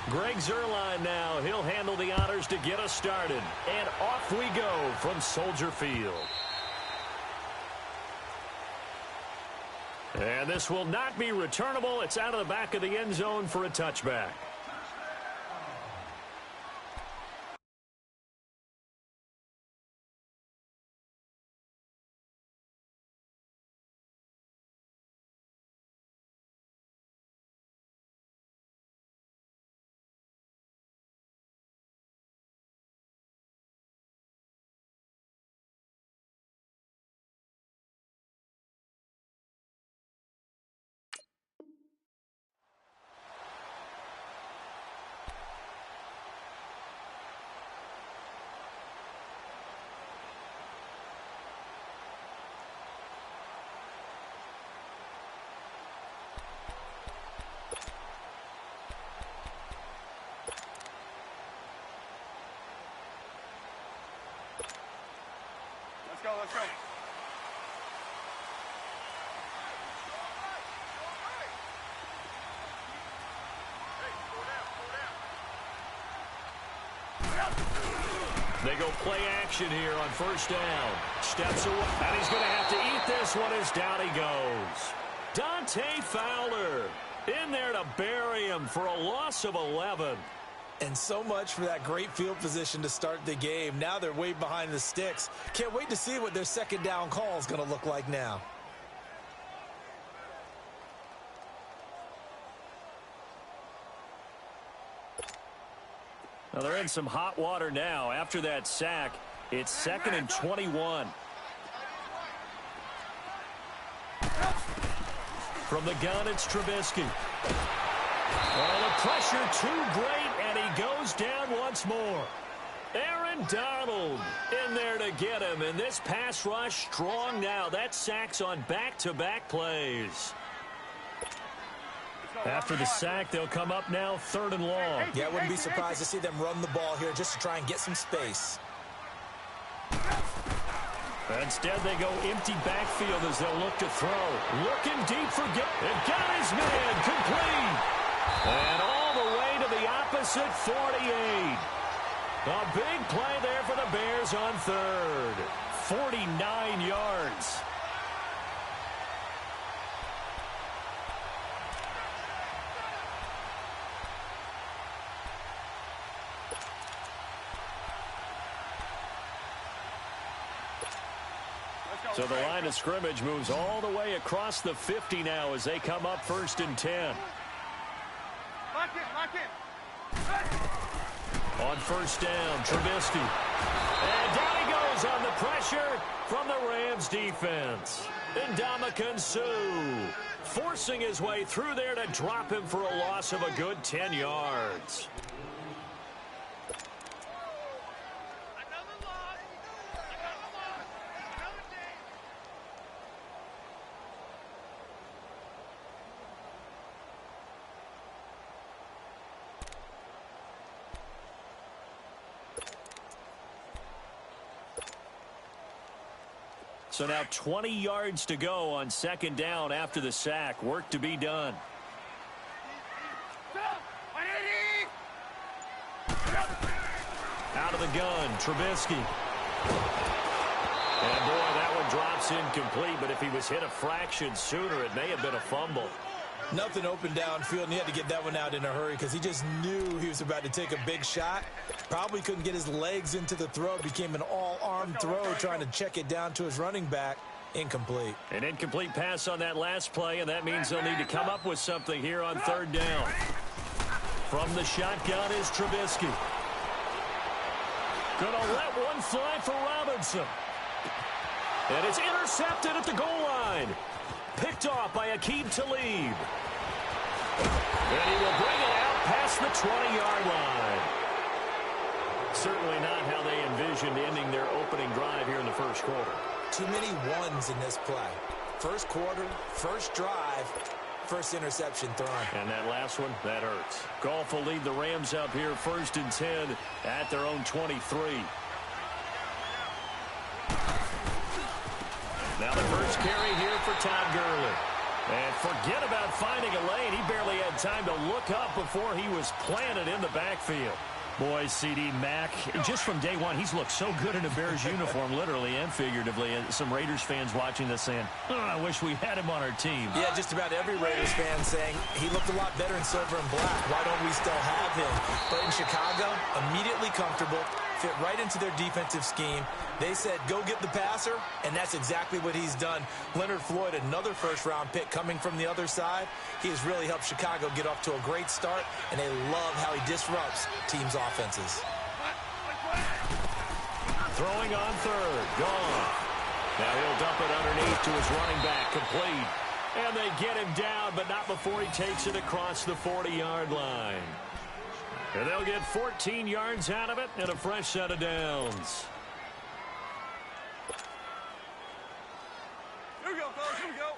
Greg Zuerlein now. He'll handle the honors to get us started. And off we go from Soldier Field. And this will not be returnable. It's out of the back of the end zone for a touchback. Let's go. They go play action here on first down. Steps away, and he's going to have to eat this one as down he goes. Dante Fowler in there to bury him for a loss of 11. And so much for that great field position to start the game. Now they're way behind the sticks. Can't wait to see what their second down call is going to look like now. Well, they're in some hot water now. After that sack, it's 2nd and 21. From the gun, it's Trubisky. Oh, the pressure too great, and he goes down once more. Aaron Donald in there to get him, and this pass rush strong now. That sack's on back-to-back plays. After the sack, they'll come up now 3rd and long. Yeah, I wouldn't be surprised to see them run the ball here just to try and get some space. Instead, they go empty backfield as they'll look to throw. Looking deep for it got his man complete. And all the way to the opposite 48. A big play there for the Bears on 3rd. 49 yards. So the line of scrimmage moves all the way across the 50 now as they come up 1st and 10. Lock in. On first down, Trubisky. And down he goes on the pressure from the Rams defense. Ndamukong Suh forcing his way through there to drop him for a loss of a good 10 yards. So now 20 yards to go on 2nd down after the sack. Work to be done. Out of the gun, Trubisky. And boy, that one drops incomplete, but if he was hit a fraction sooner, it may have been a fumble. Nothing open downfield, and he had to get that one out in a hurry because he just knew he was about to take a big shot. Probably couldn't get his legs into the throw. It became an all-arm throw trying to check it down to his running back. Incomplete. An incomplete pass on that last play, and that means they'll need to come up with something here on 3rd down. From the shotgun is Trubisky. Gonna let one fly for Robinson. And it's intercepted at the goal line. Picked off by Aqib Talib. And he will bring it out past the 20-yard line. Certainly not how they envisioned ending their opening drive here in the 1st quarter. Too many ones in this play. 1st quarter, 1st drive, 1st interception thrown. And that last one, that hurts. Goff will lead the Rams up here 1st and 10 at their own 23. Now the first carry here for Todd Gurley. And forget about finding a lane. He barely had time to look up before he was planted in the backfield. Boy, C.D. Mack, just from day one, he's looked so good in a Bears uniform, literally and figuratively. And some Raiders fans watching this saying, oh, I wish we had him on our team. Yeah, just about every Raiders fan saying he looked a lot better in silver and black. Why don't we still have him? But in Chicago, immediately comfortable, fit right into their defensive scheme. They said, go get the passer, and that's exactly what he's done. Leonard Floyd, another first-round pick coming from the other side. He has really helped Chicago get off to a great start, and they love how he disrupts teams' offenses. Throwing on third, gone. Now he'll dump it underneath to his running back, complete. And they get him down, but not before he takes it across the 40-yard line. And they'll get 14 yards out of it and a fresh set of downs. Here we go, fellas. Here we go.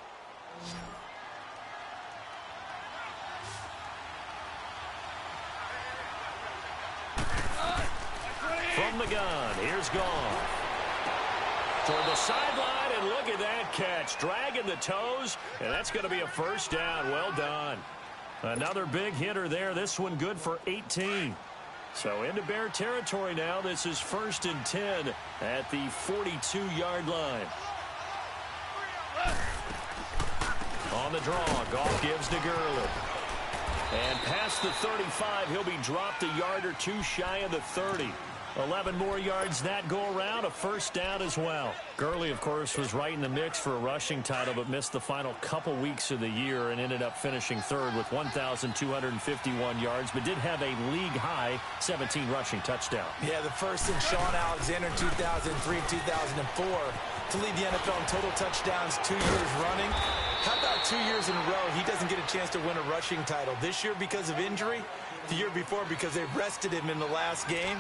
From the gun, here's Goff. Toward the sideline, and look at that catch. Dragging the toes, and that's going to be a first down. Well done. Another big hitter there. This one good for 18. So into Bear territory now. This is 1st and 10 at the 42-yard line. On the draw, Goff gives to Gurley. And past the 35, he'll be dropped a yard or two shy of the 30. 11 more yards that go around, a first down as well. Gurley, of course, was right in the mix for a rushing title, but missed the final couple weeks of the year and ended up finishing third with 1,251 yards, but did have a league-high 17 rushing touchdowns. Yeah, the first in Sean Alexander in 2003-2004 to lead the NFL in total touchdowns 2 years running. How about 2 years in a row he doesn't get a chance to win a rushing title? This year because of injury, the year before because they rested him in the last game.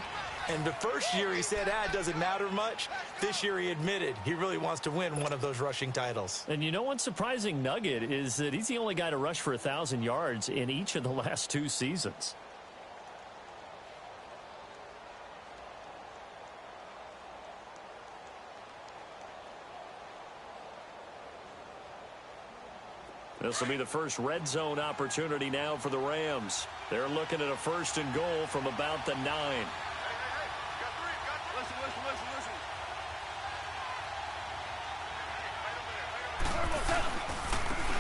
And the first year he said, it doesn't matter much. This year he admitted he really wants to win one of those rushing titles. And you know one surprising nugget is that he's the only guy to rush for 1,000 yards in each of the last 2 seasons. This will be the first red zone opportunity now for the Rams. They're looking at a 1st and goal from about the 9.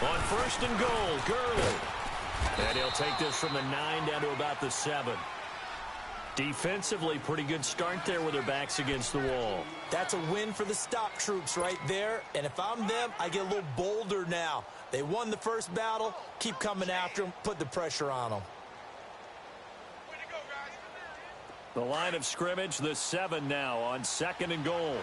On 1st and goal, Gurley. And he'll take this from the 9 down to about the 7. Defensively, pretty good start there with their backs against the wall. That's a win for the stop troops right there. And if I'm them, I get a little bolder now. They won the first battle. Keep coming after them. Put the pressure on them. The line of scrimmage, the 7 now on 2nd and goal.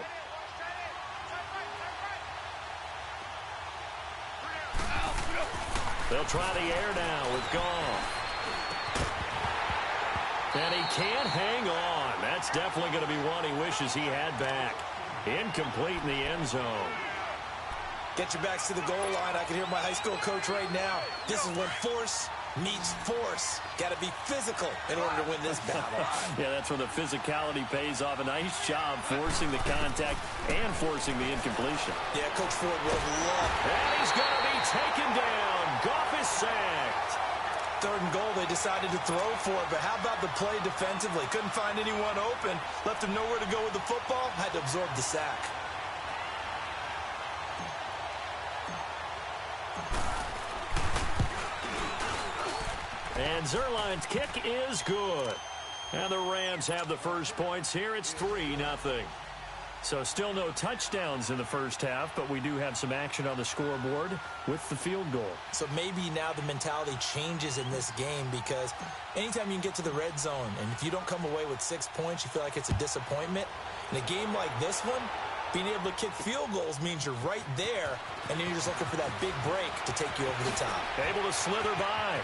They'll try the air now with Goff. And he can't hang on. That's definitely going to be one he wishes he had back. Incomplete in the end zone. Get your backs to the goal line. I can hear my high school coach right now. This is when force meets force. Got to be physical in order to win this battle. Yeah, that's where the physicality pays off. A nice job forcing the contact and forcing the incompletion. Yeah, Coach Ford would have loved. And he's going to be taken down. Goff is sacked. 3rd and goal, they decided to throw for it, but how about the play defensively? Couldn't find anyone open. Left him nowhere to go with the football. Had to absorb the sack. And Zuerlein's kick is good. And the Rams have the first points here. It's 3-0. So still no touchdowns in the first half, but we do have some action on the scoreboard with the field goal. So maybe now the mentality changes in this game because anytime you can get to the red zone, and if you don't come away with 6 points, you feel like it's a disappointment. In a game like this one, being able to kick field goals means you're right there, and then you're just looking for that big break to take you over the top. Able to slither by.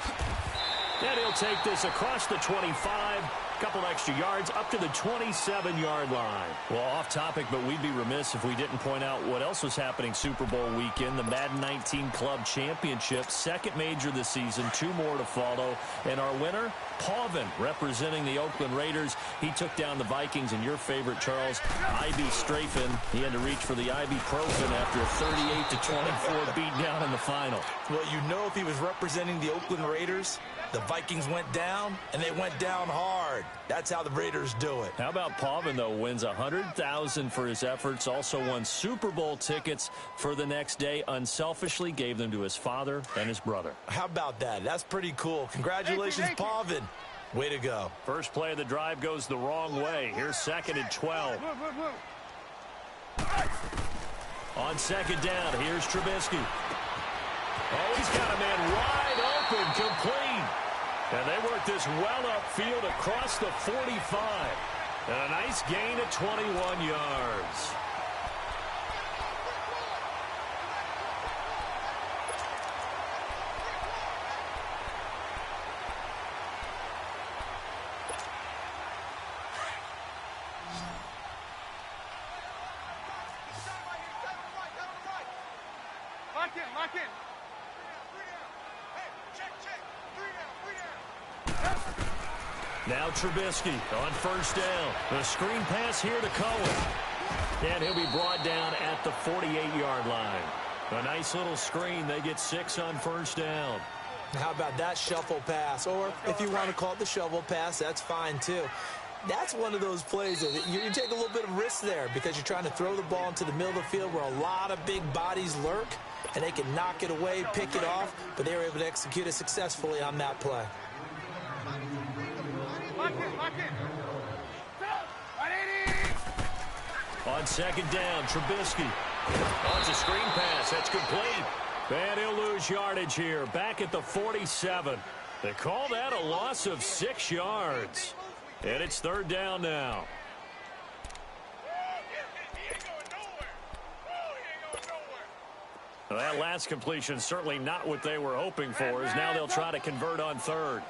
And he'll take this across the 25, a couple extra yards, up to the 27-yard line. Well, off topic, but we'd be remiss if we didn't point out what else was happening Super Bowl weekend. The Madden 19 Club Championship, second major this season, 2 more to follow. And our winner, Pavin, representing the Oakland Raiders. He took down the Vikings, and your favorite, Charles, Ivy Strafen. He had to reach for the ibuprofen after a 38-24 beatdown in the final. Well, you know, if he was representing the Oakland Raiders, the Vikings went down, and they went down hard. That's how the Raiders do it. How about Pavin, though, wins $100,000 for his efforts, also won Super Bowl tickets for the next day, unselfishly gave them to his father and his brother. How about that? That's pretty cool. Congratulations, Pavin. Way to go. First play of the drive goes the wrong way. Here's 2nd and 12. On 2nd down, here's Trubisky. Oh, he's got a man wide open, complete. And they work this well upfield across the 45. And a nice gain of 21 yards. Lock in. Now Trubisky on 1st down. The screen pass here to Cohen. And he'll be brought down at the 48-yard line. A nice little screen. They get 6 on 1st down. How about that shuffle pass? Or if you want to call it the shovel pass, that's fine too. That's one of those plays that you take a little bit of risk there because you're trying to throw the ball into the middle of the field where a lot of big bodies lurk, and they can knock it away, pick it off, but they were able to execute it successfully on that play. On 2nd down, Trubisky. Oh, it's a screen pass. That's complete. And he'll lose yardage here. Back at the 47. They call that a loss of 6 yards. And it's 3rd down now. Well, that last completion certainly not what they were hoping for, as now they'll try to convert on 3rd.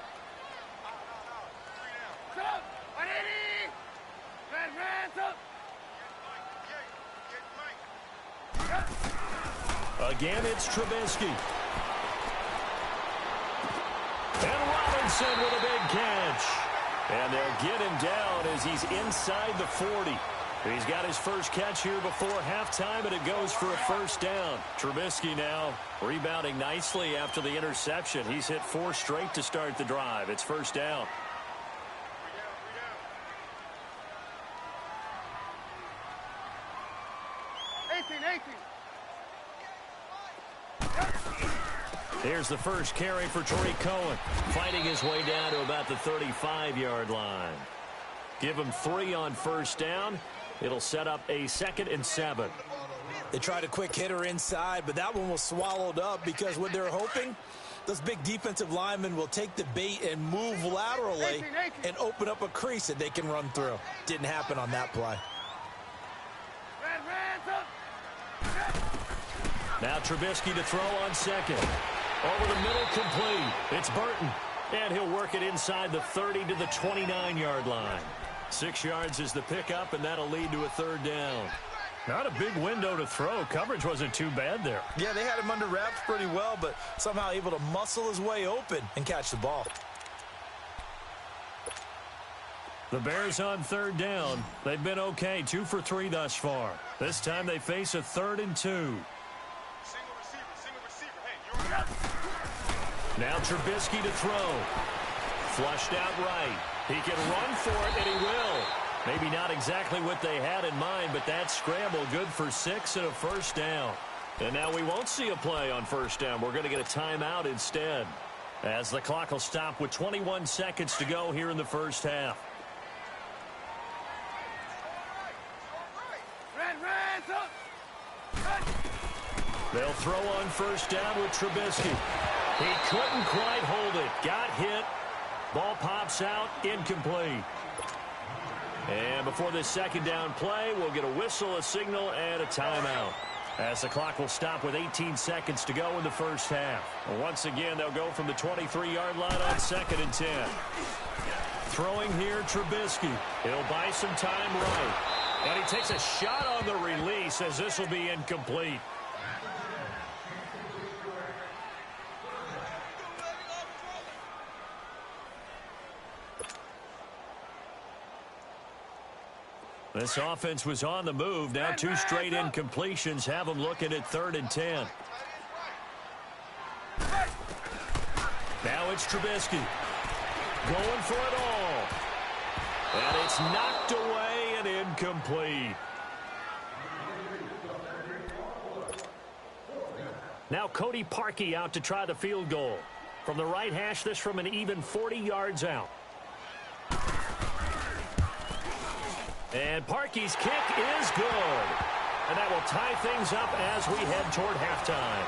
Again, it's Trubisky. And Robinson with a big catch. And they'll get him down as he's inside the 40. He's got his first catch here before halftime, and it goes for a 1st down. Trubisky now rebounding nicely after the interception. He's hit 4 straight to start the drive. It's 1st down. Here's the first carry for Tariq Cohen, fighting his way down to about the 35-yard line. Give him 3 on 1st down. It'll set up a 2nd and 7. They tried a quick hitter inside, but that one was swallowed up because what they're hoping, those big defensive linemen will take the bait and move laterally and open up a crease that they can run through. Didn't happen on that play. Now Trubisky to throw on 2nd. Over the middle, complete. It's Burton. And he'll work it inside the 30 to the 29-yard line. 6 yards is the pickup, and that'll lead to a 3rd down. Not a big window to throw. Coverage wasn't too bad there. Yeah, they had him under wraps pretty well, but somehow able to muscle his way open and catch the ball. The Bears on 3rd down. They've been okay, 2 for 3 thus far. This time they face a 3rd and 2. Now Trubisky to throw. Flushed out right. He can run for it, and he will. Maybe not exactly what they had in mind, but that scramble good for 6 and a 1st down. And now we won't see a play on 1st down. We're going to get a timeout instead, as the clock will stop with 21 seconds to go here in the 1st half. They'll throw on 1st down with Trubisky. He couldn't quite hold it. Got hit. Ball pops out. Incomplete. And before this 2nd down play, we'll get a whistle, a signal, and a timeout. As the clock will stop with 18 seconds to go in the first half. Once again, they'll go from the 23-yard line on 2nd and 10. Throwing here, Trubisky. He'll buy some time right. And he takes a shot on the release as this will be incomplete. This offense was on the move. Now 2 straight incompletions have them looking at 3rd and 10. Now it's Trubisky. Going for it all. And it's knocked away and incomplete. Now Cody Parkey out to try the field goal. From the right hash, this from an even 40 yards out. And Parkey's kick is good. And that will tie things up as we head toward halftime.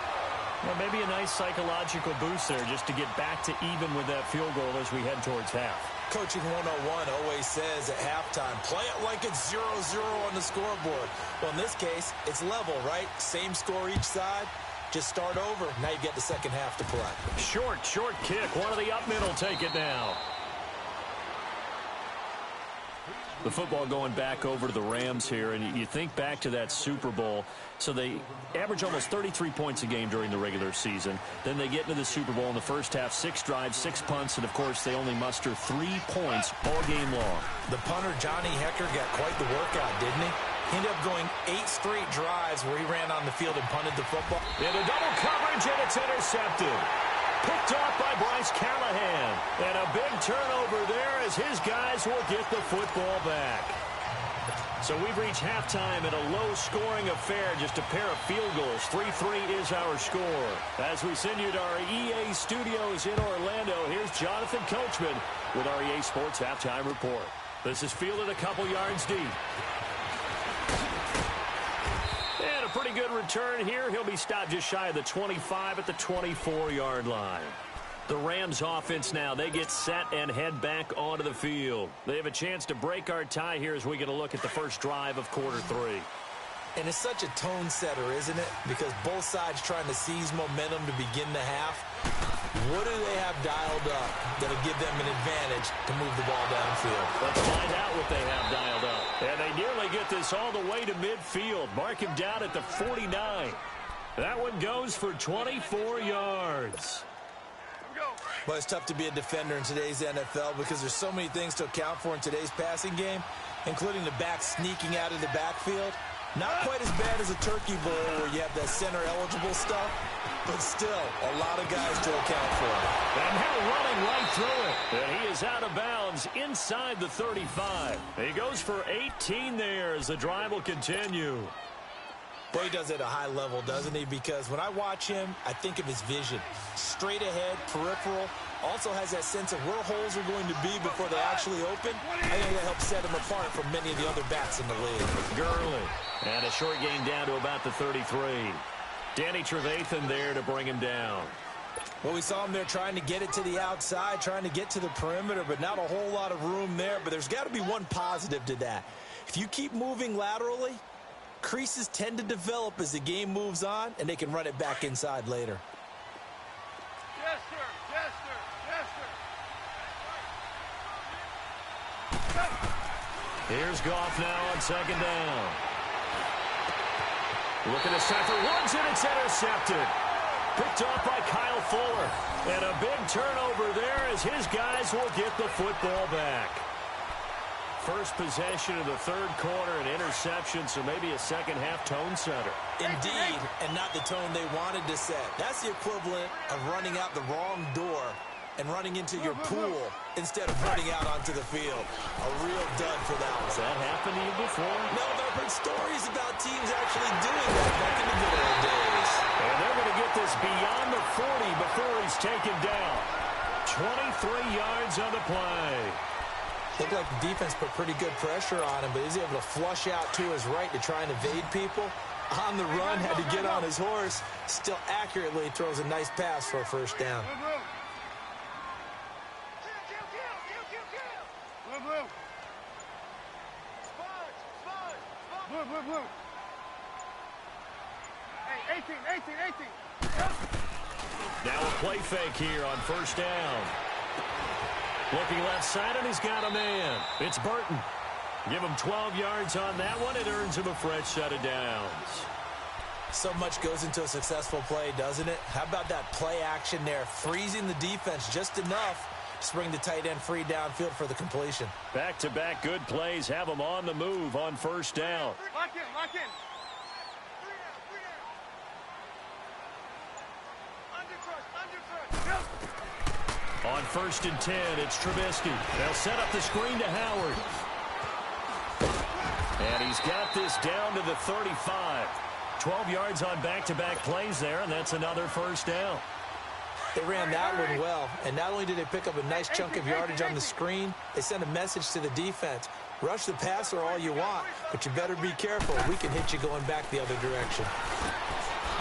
Well, maybe a nice psychological boost there just to get back to even with that field goal as we head towards half. Coaching 101 always says at halftime, play it like it's 0-0 on the scoreboard. Well, in this case, it's level, right? Same score each side. Just start over. Now you get the second half to play. Short kick. One of the up middle take it now. The football going back over to the Rams here, and you think back to that Super Bowl. So they average almost 33 points a game during the regular season. Then they get into the Super Bowl in the first half, 6 drives, 6 punts, and, of course, they only muster 3 points all game long. The punter, Johnny Hekker, got quite the workout, didn't he? He ended up going 8 straight drives where he ran on the field and punted the football. Into double coverage, and it's intercepted. Picked off by Bryce Callahan. And a big turnover there as his guys will get the football back. So we've reached halftime in a low-scoring affair, just a pair of field goals. 3-3 is our score. As we send you to our EA studios in Orlando, here's Jonathan Coachman with our EA Sports Halftime Report. This is fielded a couple yards deep. And a pretty good return here. He'll be stopped just shy of the 25 at the 24-yard line. The Rams offense now, they get set and head back onto the field. They have a chance to break our tie here as we get a look at the first drive of quarter 3. And it's such a tone setter, isn't it? Because both sides trying to seize momentum to begin the half. What do they have dialed up that'll give them an advantage to move the ball downfield? Let's find out what they have dialed up. And they nearly get this all the way to midfield. Mark him down at the 49. That one goes for 24 yards. Well, it's tough to be a defender in today's NFL because there's so many things to account for in today's passing game, including the back sneaking out of the backfield. Not quite as bad as a turkey bowl where you have that center-eligible stuff, but still a lot of guys to account for. And now running right through it. And he is out of bounds inside the 35. He goes for 18 there as the drive will continue. Boy, he does it at a high level, doesn't he? Because when I watch him, I think of his vision. Straight ahead, peripheral. Also has that sense of where holes are going to be before they actually open. I think that helps set him apart from many of the other backs in the league. Gurley. And a short gain down to about the 33. Danny Trevathan there to bring him down. Well, we saw him there trying to get it to the outside, trying to get to the perimeter, but not a whole lot of room there. But there's got to be one positive to that. If you keep moving laterally, creases tend to develop as the game moves on, and they can run it back inside later. Yes, sir. Yes, sir. Yes, sir. Here's Goff now on second down. Looking to set for Woods, and it's intercepted. Picked off by Kyle Fuller. And a big turnover there as his guys will get the football back. First possession of the third quarter, an interception, so maybe a second-half tone setter. Indeed, and not the tone they wanted to set. That's the equivalent of running out the wrong door and running into your pool instead of running out onto the field. A real dud for that one. Has that happened to you before? No, but I've heard stories about teams actually doing that back in the good old days. And they're going to get this beyond the 40 before he's taken down. 23 yards on the play. Looked like the defense put pretty good pressure on him, but he was able to flush out to his right to try and evade people. On the run, had to get on his horse. Still accurately throws a nice pass for a first down. Now a play fake here on first down. Looking left side, and he's got a man. It's Burton. Give him 12 yards on that one. It earns him a fresh set of downs. So much goes into a successful play, doesn't it? How about that play action there, freezing the defense just enough to bring the tight end free downfield for the completion. Back-to-back good plays have him on the move on first down. Lock in, lock in. On first and 10, it's Trubisky. They'll set up the screen to Howard. And he's got this down to the 35. 12 yards on back-to-back plays there, and that's another first down. They ran that one well, and not only did they pick up a nice chunk of yardage on the screen, they sent a message to the defense. Rush the passer all you want, but you better be careful. We can hit you going back the other direction.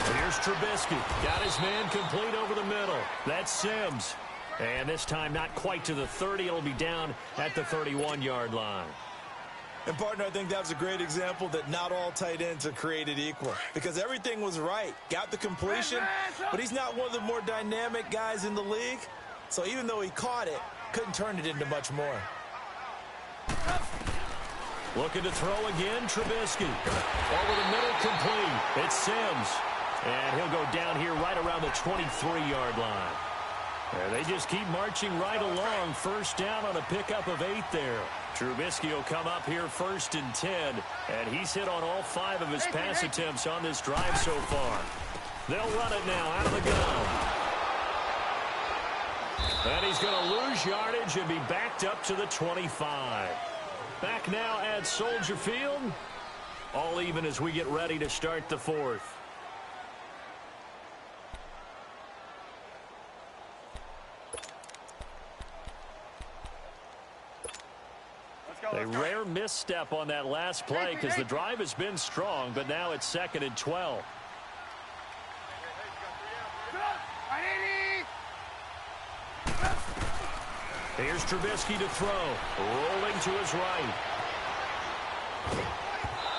And here's Trubisky. Got his man complete over the middle. That's Sims. And this time not quite to the 30. It'll be down at the 31-yard line. And, partner, I think that was a great example that not all tight ends are created equal because everything was right. Got the completion, but he's not one of the more dynamic guys in the league. So even though he caught it, couldn't turn it into much more. Looking to throw again, Trubisky. Over the middle, complete. It's Sims. And he'll go down here right around the 23-yard line. And they just keep marching right along. First down on a pickup of 8 there. Trubisky will come up here first and 10. And he's hit on all 5 of his pass attempts on this drive so far. They'll run it now out of the gun. And he's going to lose yardage and be backed up to the 25. Back now at Soldier Field. All even as we get ready to start the fourth. A rare misstep on that last play because the drive has been strong, but now it's 2nd and 12. Here's Trubisky to throw. Rolling to his right.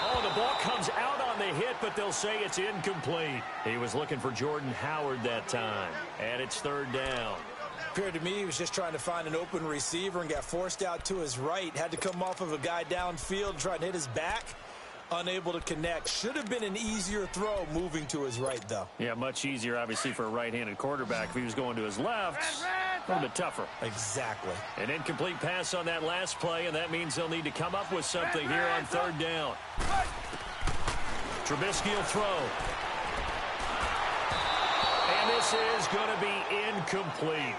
Oh, the ball comes out on the hit, but they'll say it's incomplete. He was looking for Jordan Howard that time, and it's 3rd down. Appeared to me he was just trying to find an open receiver and got forced out to his right. Had to come off of a guy downfield, trying to hit his back. Unable to connect. Should have been an easier throw moving to his right, though. Yeah, much easier, obviously, for a right-handed quarterback. If he was going to his left, a little bit tougher. Exactly. An incomplete pass on that last play, and that means they'll need to come up with something here on 3rd down. Trubisky will throw. And this is going to be incomplete.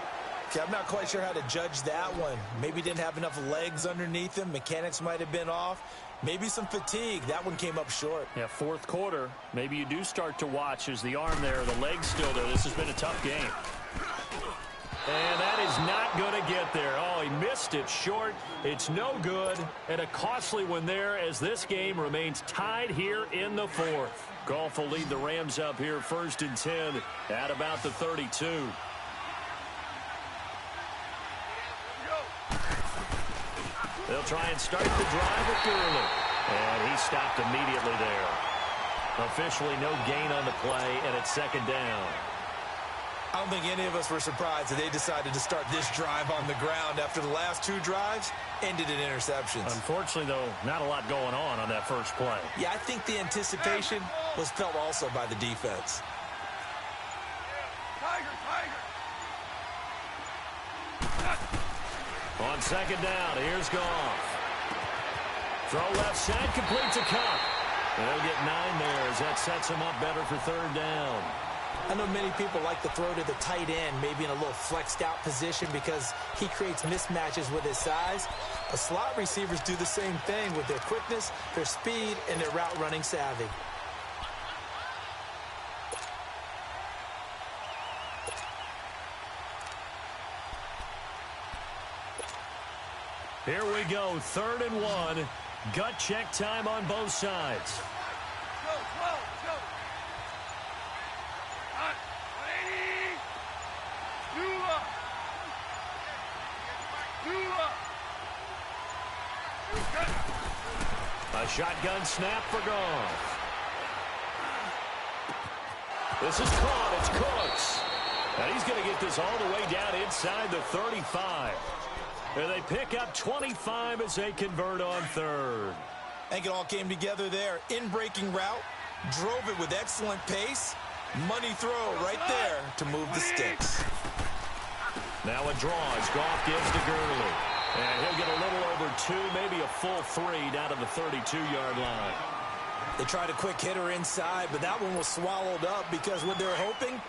Okay, I'm not quite sure how to judge that one. Maybe didn't have enough legs underneath him. Mechanics might have been off. Maybe some fatigue. That one came up short. Yeah, 4th quarter. Maybe you do start to watch as the arm there, the leg's still there. This has been a tough game. And that is not going to get there. Oh, he missed it short. It's no good. And a costly one there as this game remains tied here in the 4th. Goff will lead the Rams up here 1st and 10 at about the 32. They'll try and start the drive with Gurley. And he stopped immediately there. Officially no gain on the play, and it's 2nd down. I don't think any of us were surprised that they decided to start this drive on the ground after the last 2 drives ended in interceptions. Unfortunately, though, not a lot going on that first play. Yeah, I think the anticipation was felt also by the defense. On 2nd down, here's Goff. Throw left side, complete to Kupp. They'll get 9 there as that sets him up better for 3rd down. I know many people like to throw to the tight end, maybe in a little flexed out position because he creates mismatches with his size. But slot receivers do the same thing with their quickness, their speed, and their route running savvy. Here we go, 3rd and 1. Gut check time on both sides. Go, go. Hot. 180. A shotgun snap for Goff. This is caught. It's Cooks. And he's going to get this all the way down inside the 35. And they pick up 25 as they convert on third. I think it all came together there. In-breaking route, drove it with excellent pace. Money throw right there to move the sticks. Now a draw as Goff gives to Gurley. And he'll get a little over 2, maybe a full 3 down to the 32-yard line. They tried a quick hitter inside, but that one was swallowed up because what they're hoping,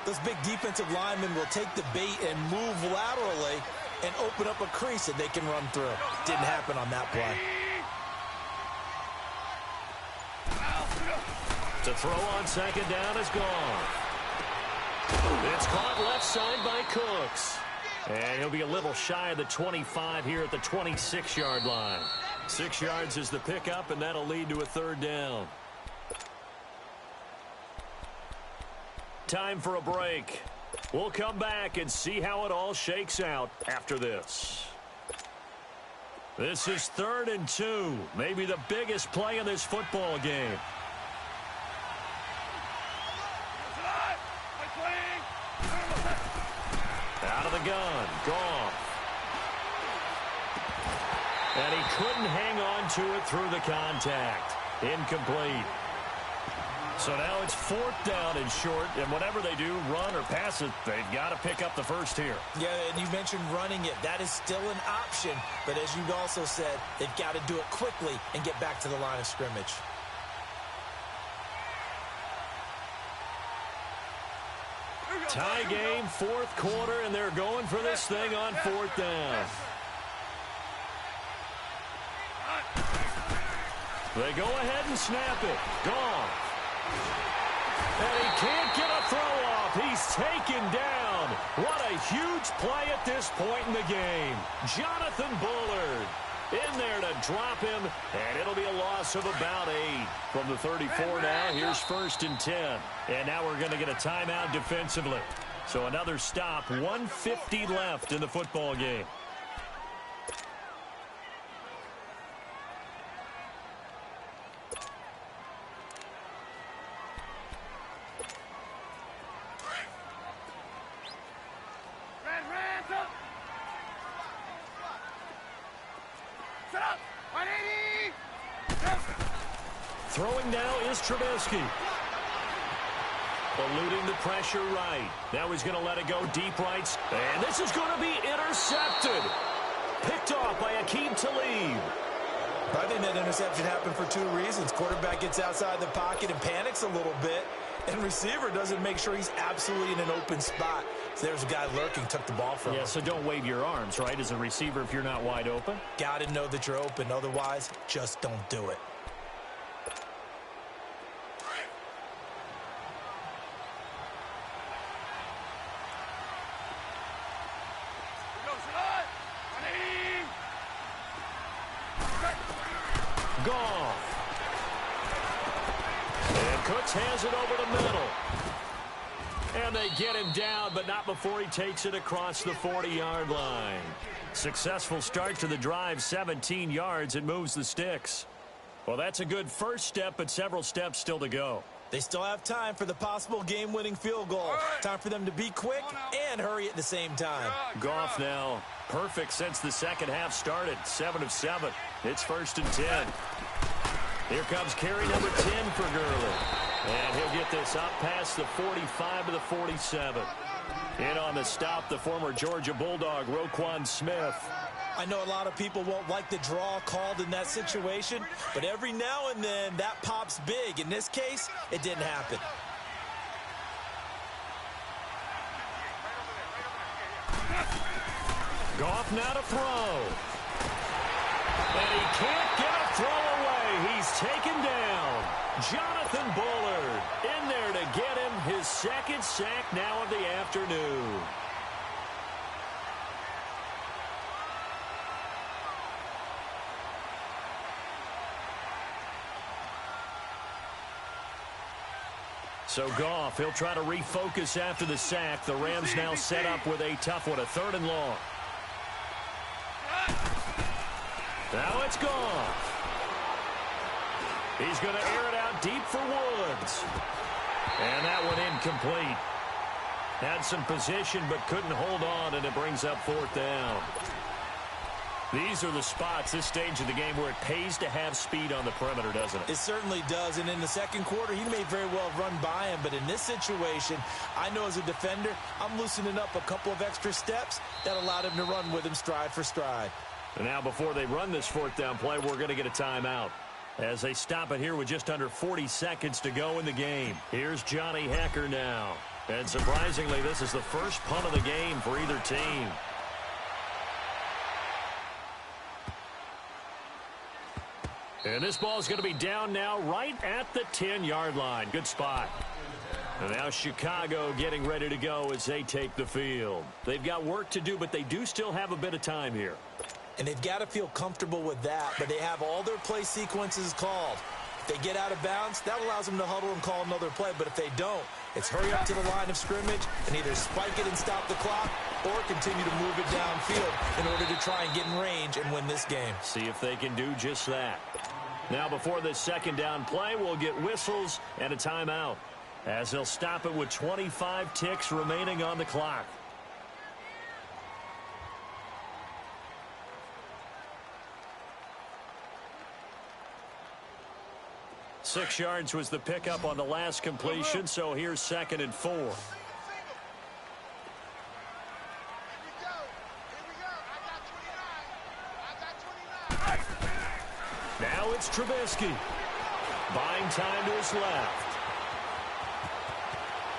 those big defensive linemen will take the bait and move laterally and open up a crease that they can run through. Didn't happen on that play. To throw on second down is gone. It's caught left side by Cooks. And he'll be a little shy of the 25 here at the 26-yard line. 6 yards is the pickup, and that'll lead to a third down. Time for a break. We'll come back and see how it all shakes out after this. This is 3rd and 2, maybe the biggest play in this football game. Out of the gun, Goff. And he couldn't hang on to it through the contact. Incomplete. So now it's 4th down and short, and whatever they do, run or pass it, they've got to pick up the first here. Yeah, and you mentioned running it. That is still an option, but as you also said, they've got to do it quickly and get back to the line of scrimmage. Tie game, 4th quarter, and they're going for this thing on 4th down. They go ahead and snap it. Goff. And he can't get a throw off. He's taken down. What a huge play at this point in the game. Jonathan Bullard in there to drop him, and it'll be a loss of about 8. From the 34 now, here's 1st and 10. And now we're going to get a timeout defensively. So another stop, 1:50 left in the football game. Throwing now is Trubisky. Eluding the pressure right. Now he's going to let it go deep right. And this is going to be intercepted. Picked off by Aqib Talib. I think that interception happened for 2 reasons. Quarterback gets outside the pocket and panics a little bit. And receiver doesn't make sure he's absolutely in an open spot. So there's a guy lurking, took the ball from him. Yeah, so don't wave your arms, right, as a receiver if you're not wide open. Got to know that you're open. Otherwise, just don't do it. Goff. And Cooks has it over the middle. And they get him down, but not before he takes it across the 40-yard line. Successful start to the drive, 17 yards, and moves the sticks. Well, that's a good first step, but several steps still to go. They still have time for the possible game-winning field goal. Time for them to be quick and hurry at the same time. Goff now perfect since the second half started. 7 of 7. It's 1st and 10. Here comes carry number 10 for Gurley. And he'll get this up past the 45 to the 47. In on the stop, the former Georgia Bulldog, Roquan Smith. I know a lot of people won't like the draw called in that situation, but every now and then that pops big. In this case, it didn't happen. Goff now to throw. And he can't get a throw away. He's taken down. Jonathan Bullard in there to get him his 2nd sack now of the afternoon. So Goff, he'll try to refocus after the sack. The Rams now set up with a tough one, a 3rd and long. Now it's Goff. He's going to air it out deep for Woods. And that one incomplete. Had some position but couldn't hold on, and it brings up fourth down. These are the spots, this stage of the game, where it pays to have speed on the perimeter, doesn't it? It certainly does, and in the second quarter, he may very well run by him, but in this situation, I know as a defender, I'm loosening up a couple of extra steps that allowed him to run with him stride for stride. And now before they run this fourth down play, we're going to get a timeout as they stop it here with just under 40 seconds to go in the game. Here's Johnny Hekker now. And surprisingly, this is the first punt of the game for either team. And this ball is going to be down now right at the 10-yard line. Good spot. And now Chicago getting ready to go as they take the field. They've got work to do, but they do still have a bit of time here. And they've got to feel comfortable with that, but they have all their play sequences called. If they get out of bounds, that allows them to huddle and call another play. But if they don't, it's hurry up to the line of scrimmage and either spike it and stop the clock or continue to move it downfield in order to try and get in range and win this game. See if they can do just that. Now before this second down play, we'll get whistles and a timeout as they'll stop it with 25 ticks remaining on the clock. Six yards was the pickup on the last completion, so here's 2nd and 4. Now it's Trubisky. Buying time to his left.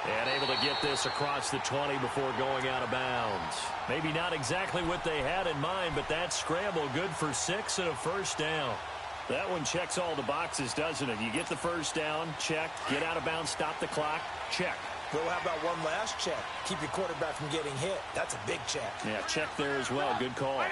And able to get this across the 20 before going out of bounds. Maybe not exactly what they had in mind, but that scramble good for 6 and a first down. That one checks all the boxes, doesn't it? You get the first down, check. Get out of bounds, stop the clock, check. Well, how about one last check? Keep your quarterback from getting hit. That's a big check. Yeah, check there as well. Good call.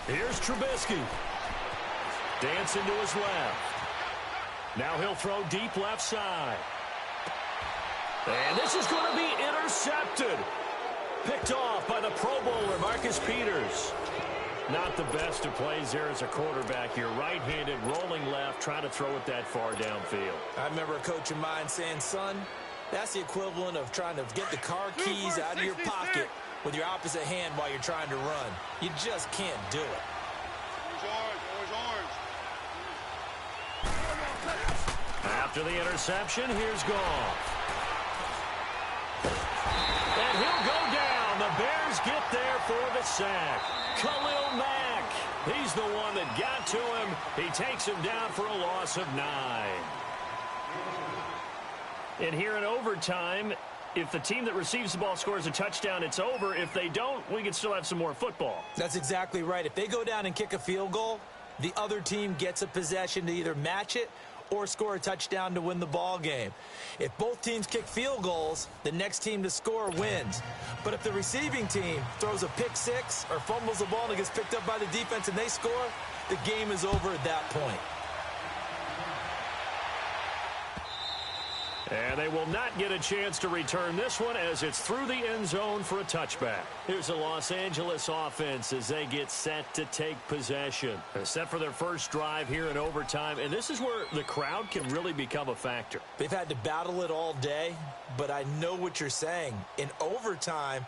Here's Trubisky. Dancing to his left. Now he'll throw deep left side. And this is going to be intercepted. Picked off by the Pro Bowler, Marcus Peters. Not the best of plays there as a quarterback here. Right-handed, rolling left, trying to throw it that far downfield. I remember a coach of mine saying, son, that's the equivalent of trying to get the car keys out of your pocket with your opposite hand while you're trying to run. You just can't do it. After the interception, here's Goff. And he'll go down. The Bears get there for the sack. Khalil Mack. He's the one that got to him. He takes him down for a loss of 9. And here in overtime, if the team that receives the ball scores a touchdown, it's over. If they don't, we can still have some more football. That's exactly right. If they go down and kick a field goal, the other team gets a possession to either match it or score a touchdown to win the ball game. If both teams kick field goals, the next team to score wins. But if the receiving team throws a pick six or fumbles the ball and it gets picked up by the defense and they score, the game is over at that point. And they will not get a chance to return this one as it's through the end zone for a touchback. Here's the Los Angeles offense as they get set to take possession. They're set for their first drive here in overtime, and this is where the crowd can really become a factor. They've had to battle it all day, but I know what you're saying. In overtime,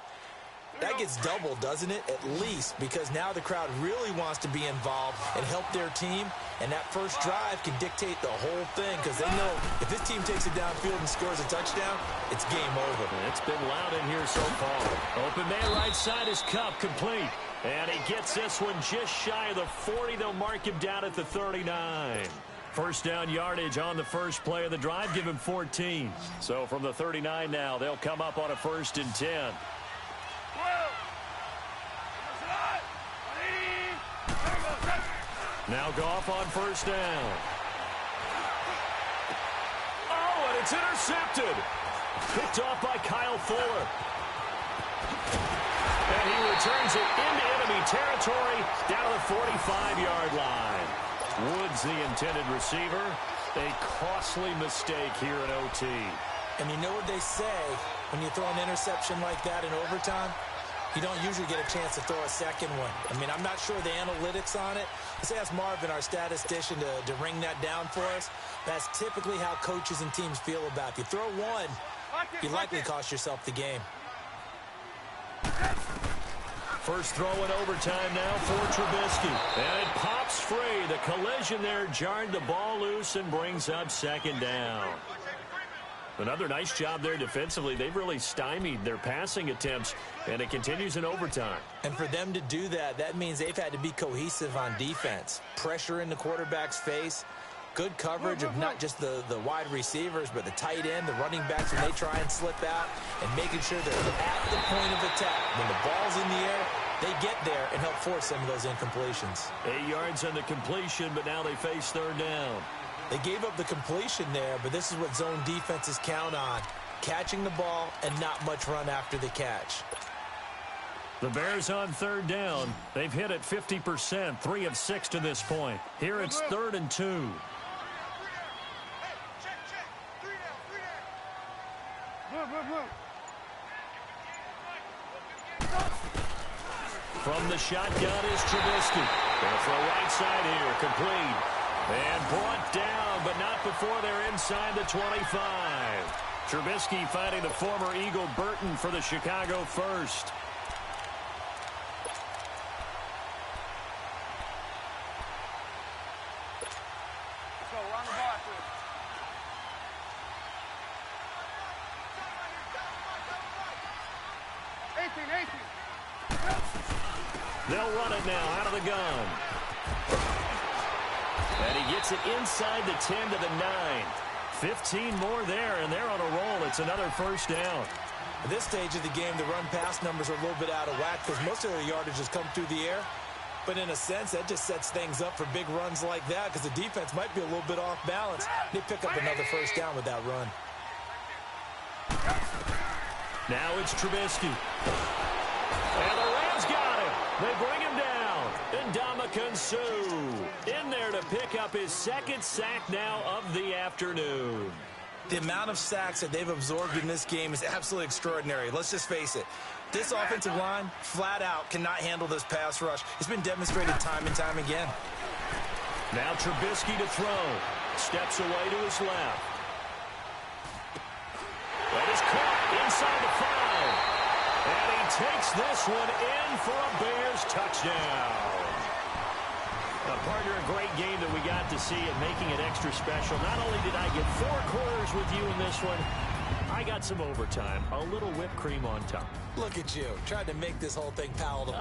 that gets doubled, doesn't it? At least, because now the crowd really wants to be involved and help their team, and that first drive can dictate the whole thing because they know if this team takes it downfield and scores a touchdown, it's game over. It's been loud in here so far. Open man right side is Kupp, complete. And he gets this one just shy of the 40. They'll mark him down at the 39. First down yardage on the first play of the drive, give him 14. So from the 39 now, they'll come up on a 1st and 10. Now Goff on first down. Oh, and it's intercepted. Picked off by Kyle Fuller. And he returns it into enemy territory down the 45-yard line. Woods, the intended receiver. A costly mistake here in OT. And you know what they say, when you throw an interception like that in overtime, you don't usually get a chance to throw a second one. I mean, I'm not sure the analytics on it. Let's ask Marvin, our statistician, to ring that down for us. That's typically how coaches and teams feel about it. If you throw one, you likely cost yourself the game. First throw in overtime now for Trubisky. And it pops free. The collision there jarred the ball loose and brings up second down. Another nice job there defensively. They've really stymied their passing attempts, and it continues in overtime. And for them to do that, that means they've had to be cohesive on defense. Pressure in the quarterback's face. Good coverage of not just the wide receivers, but the tight end, the running backs when they try and slip out, and making sure they're at the point of attack. When the ball's in the air, they get there and help force some of those incompletions. 8 yards on the completion, but now they face third down. They gave up the completion there, but this is what zone defenses count on. Catching the ball and not much run after the catch. The Bears on third down. They've hit it 50%, 3 of 6 to this point. Here it's 3rd and 2. From the shotgun is Trubisky. Going to throw right side here, complete. And brought down, but not before they're inside the 25. Trubisky finding the former Eagle Burton for the Chicago first. Let's go, run the ball after it. 18. They'll run it now out of the gun. And he gets it inside the 10 to the 9. 15 more there, and they're on a roll. It's another first down. At this stage of the game, the run-pass numbers are a little bit out of whack because most of their yardage has come through the air. But in a sense, that just sets things up for big runs like that because the defense might be a little bit off balance. They pick up another first down with that run. Now it's Trubisky. And the Rams got him. They bring him down. Ndamukong Suh in there to pick up his second sack now of the afternoon. The amount of sacks that they've absorbed in this game is absolutely extraordinary. Let's just face it. This offensive line, flat out, cannot handle this pass rush. It's been demonstrated time and time again. Now Trubisky to throw. Steps away to his left. That is caught inside the 5. And he takes this one in for a Bears touchdown. Now, partner, a great game that we got to see and making it extra special. Not only did I get 4 quarters with you in this one, I got some overtime, a little whipped cream on top. Look at you, tried to make this whole thing palatable.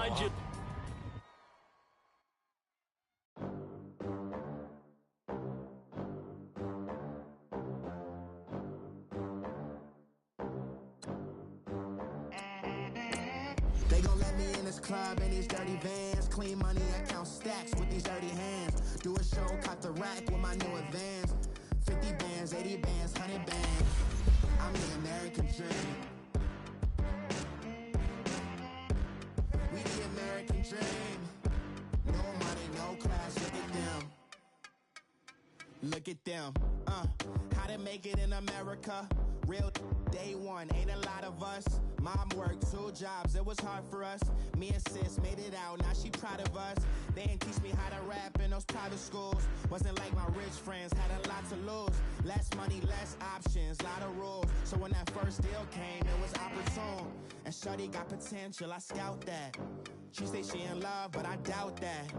They gon' let me in this club in these dirty vans. Clean money, I count stacks with these dirty hands. Do a show, cut the rack with my new advance. 50 bands, 80 bands, 100 bands. I'm the American dream. We the American dream. No money, no class, look at them. Look at them, how to make it in America. Real day one, ain't a lot of us. Mom worked 2 jobs, it was hard for us. Me and sis made it out, now she proud of us. They didn't teach me how to rap in those private schools. Wasn't like my rich friends, had a lot to lose. Less money, less options, lot of rules. So when that first deal came, it was opportune. And shorty got potential, I scout that. She say she in love, but I doubt that.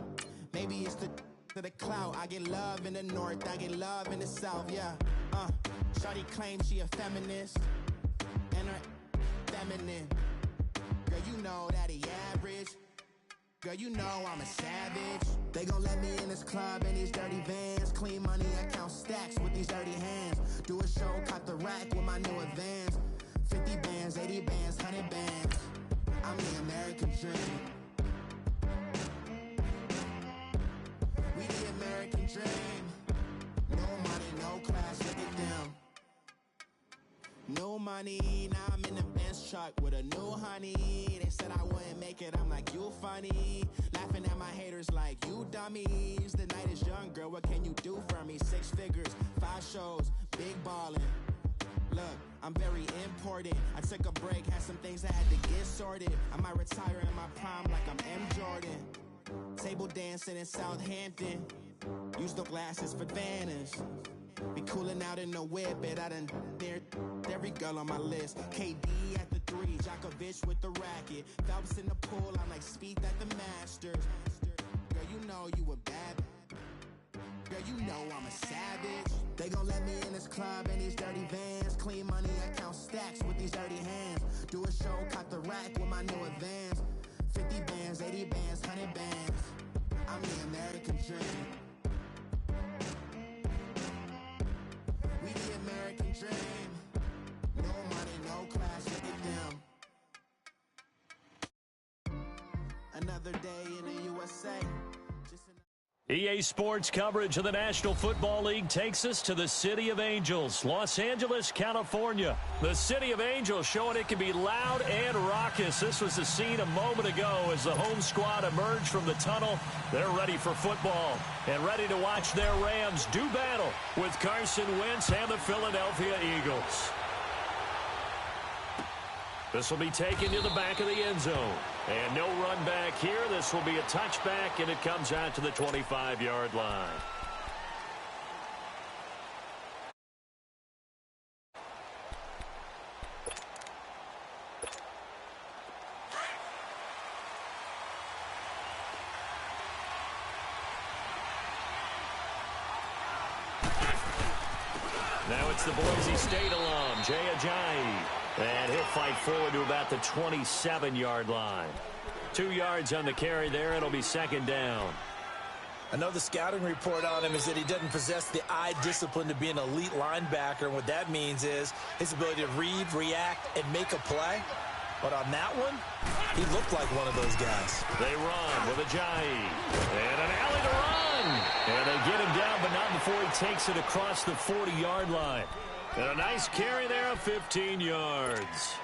Maybe it's the to the clout. I get love in the north, I get love in the south, yeah. Shorty claims she a feminist, and her feminine. Girl, you know that he average. Girl, you know I'm a savage. They gon' let me in this club in these dirty vans. Clean money, I count stacks with these dirty hands. Do a show, cut the rack with my new advance. 50 bands, 80 bands, 100 bands. I'm the American dream. We the American dream. No money, no class, look at them. No money, now I'm in the bench truck with a new honey. They said I wouldn't make it, I'm like, you funny. Laughing at my haters like, you dummies. The night is young, girl, what can you do for me? 6 figures, 5 shows, big ballin'. Look, I'm very important. I took a break, had some things I had to get sorted. I might retire in my prime like I'm M. Jordan. Table dancing in Southampton. Use the glasses for Vanish. Be cooling out in the whip, but I done near every girl on my list. KD at the 3, Djokovic with the racket. Phelps in the pool, I'm like Speed at the Masters. Girl, you know you a bad. Girl, you know I'm a savage. They gon' let me in this club in these dirty vans. Clean money, I count stacks with these dirty hands. Do a show, cut the rack with my new advance. 50 bands, 80 bands, 100 bands. I'm the American dream. We the American dream. No money, no class, look at them. Another day in the USA. EA Sports coverage of the National Football League takes us to the City of Angels, Los Angeles, California. The City of Angels showing it can be loud and raucous. This was the scene a moment ago as the home squad emerged from the tunnel. They're ready for football and ready to watch their Rams do battle with Carson Wentz and the Philadelphia Eagles. This will be taken to the back of the end zone. And no run back here. This will be a touchback, and it comes out to the 25-yard line. Now it's the Boise State alum, Jay Ajayi. And he'll fight forward to about the 27-yard line. 2 yards on the carry there. It'll be second down. I know the scouting report on him is that he doesn't possess the eye discipline to be an elite linebacker. And what that means is his ability to read, react, and make a play. But on that one, he looked like one of those guys. They run with Ajayi. And an alley to run. And they get him down, but not before he takes it across the 40-yard line. And a nice carry there of 15 yards.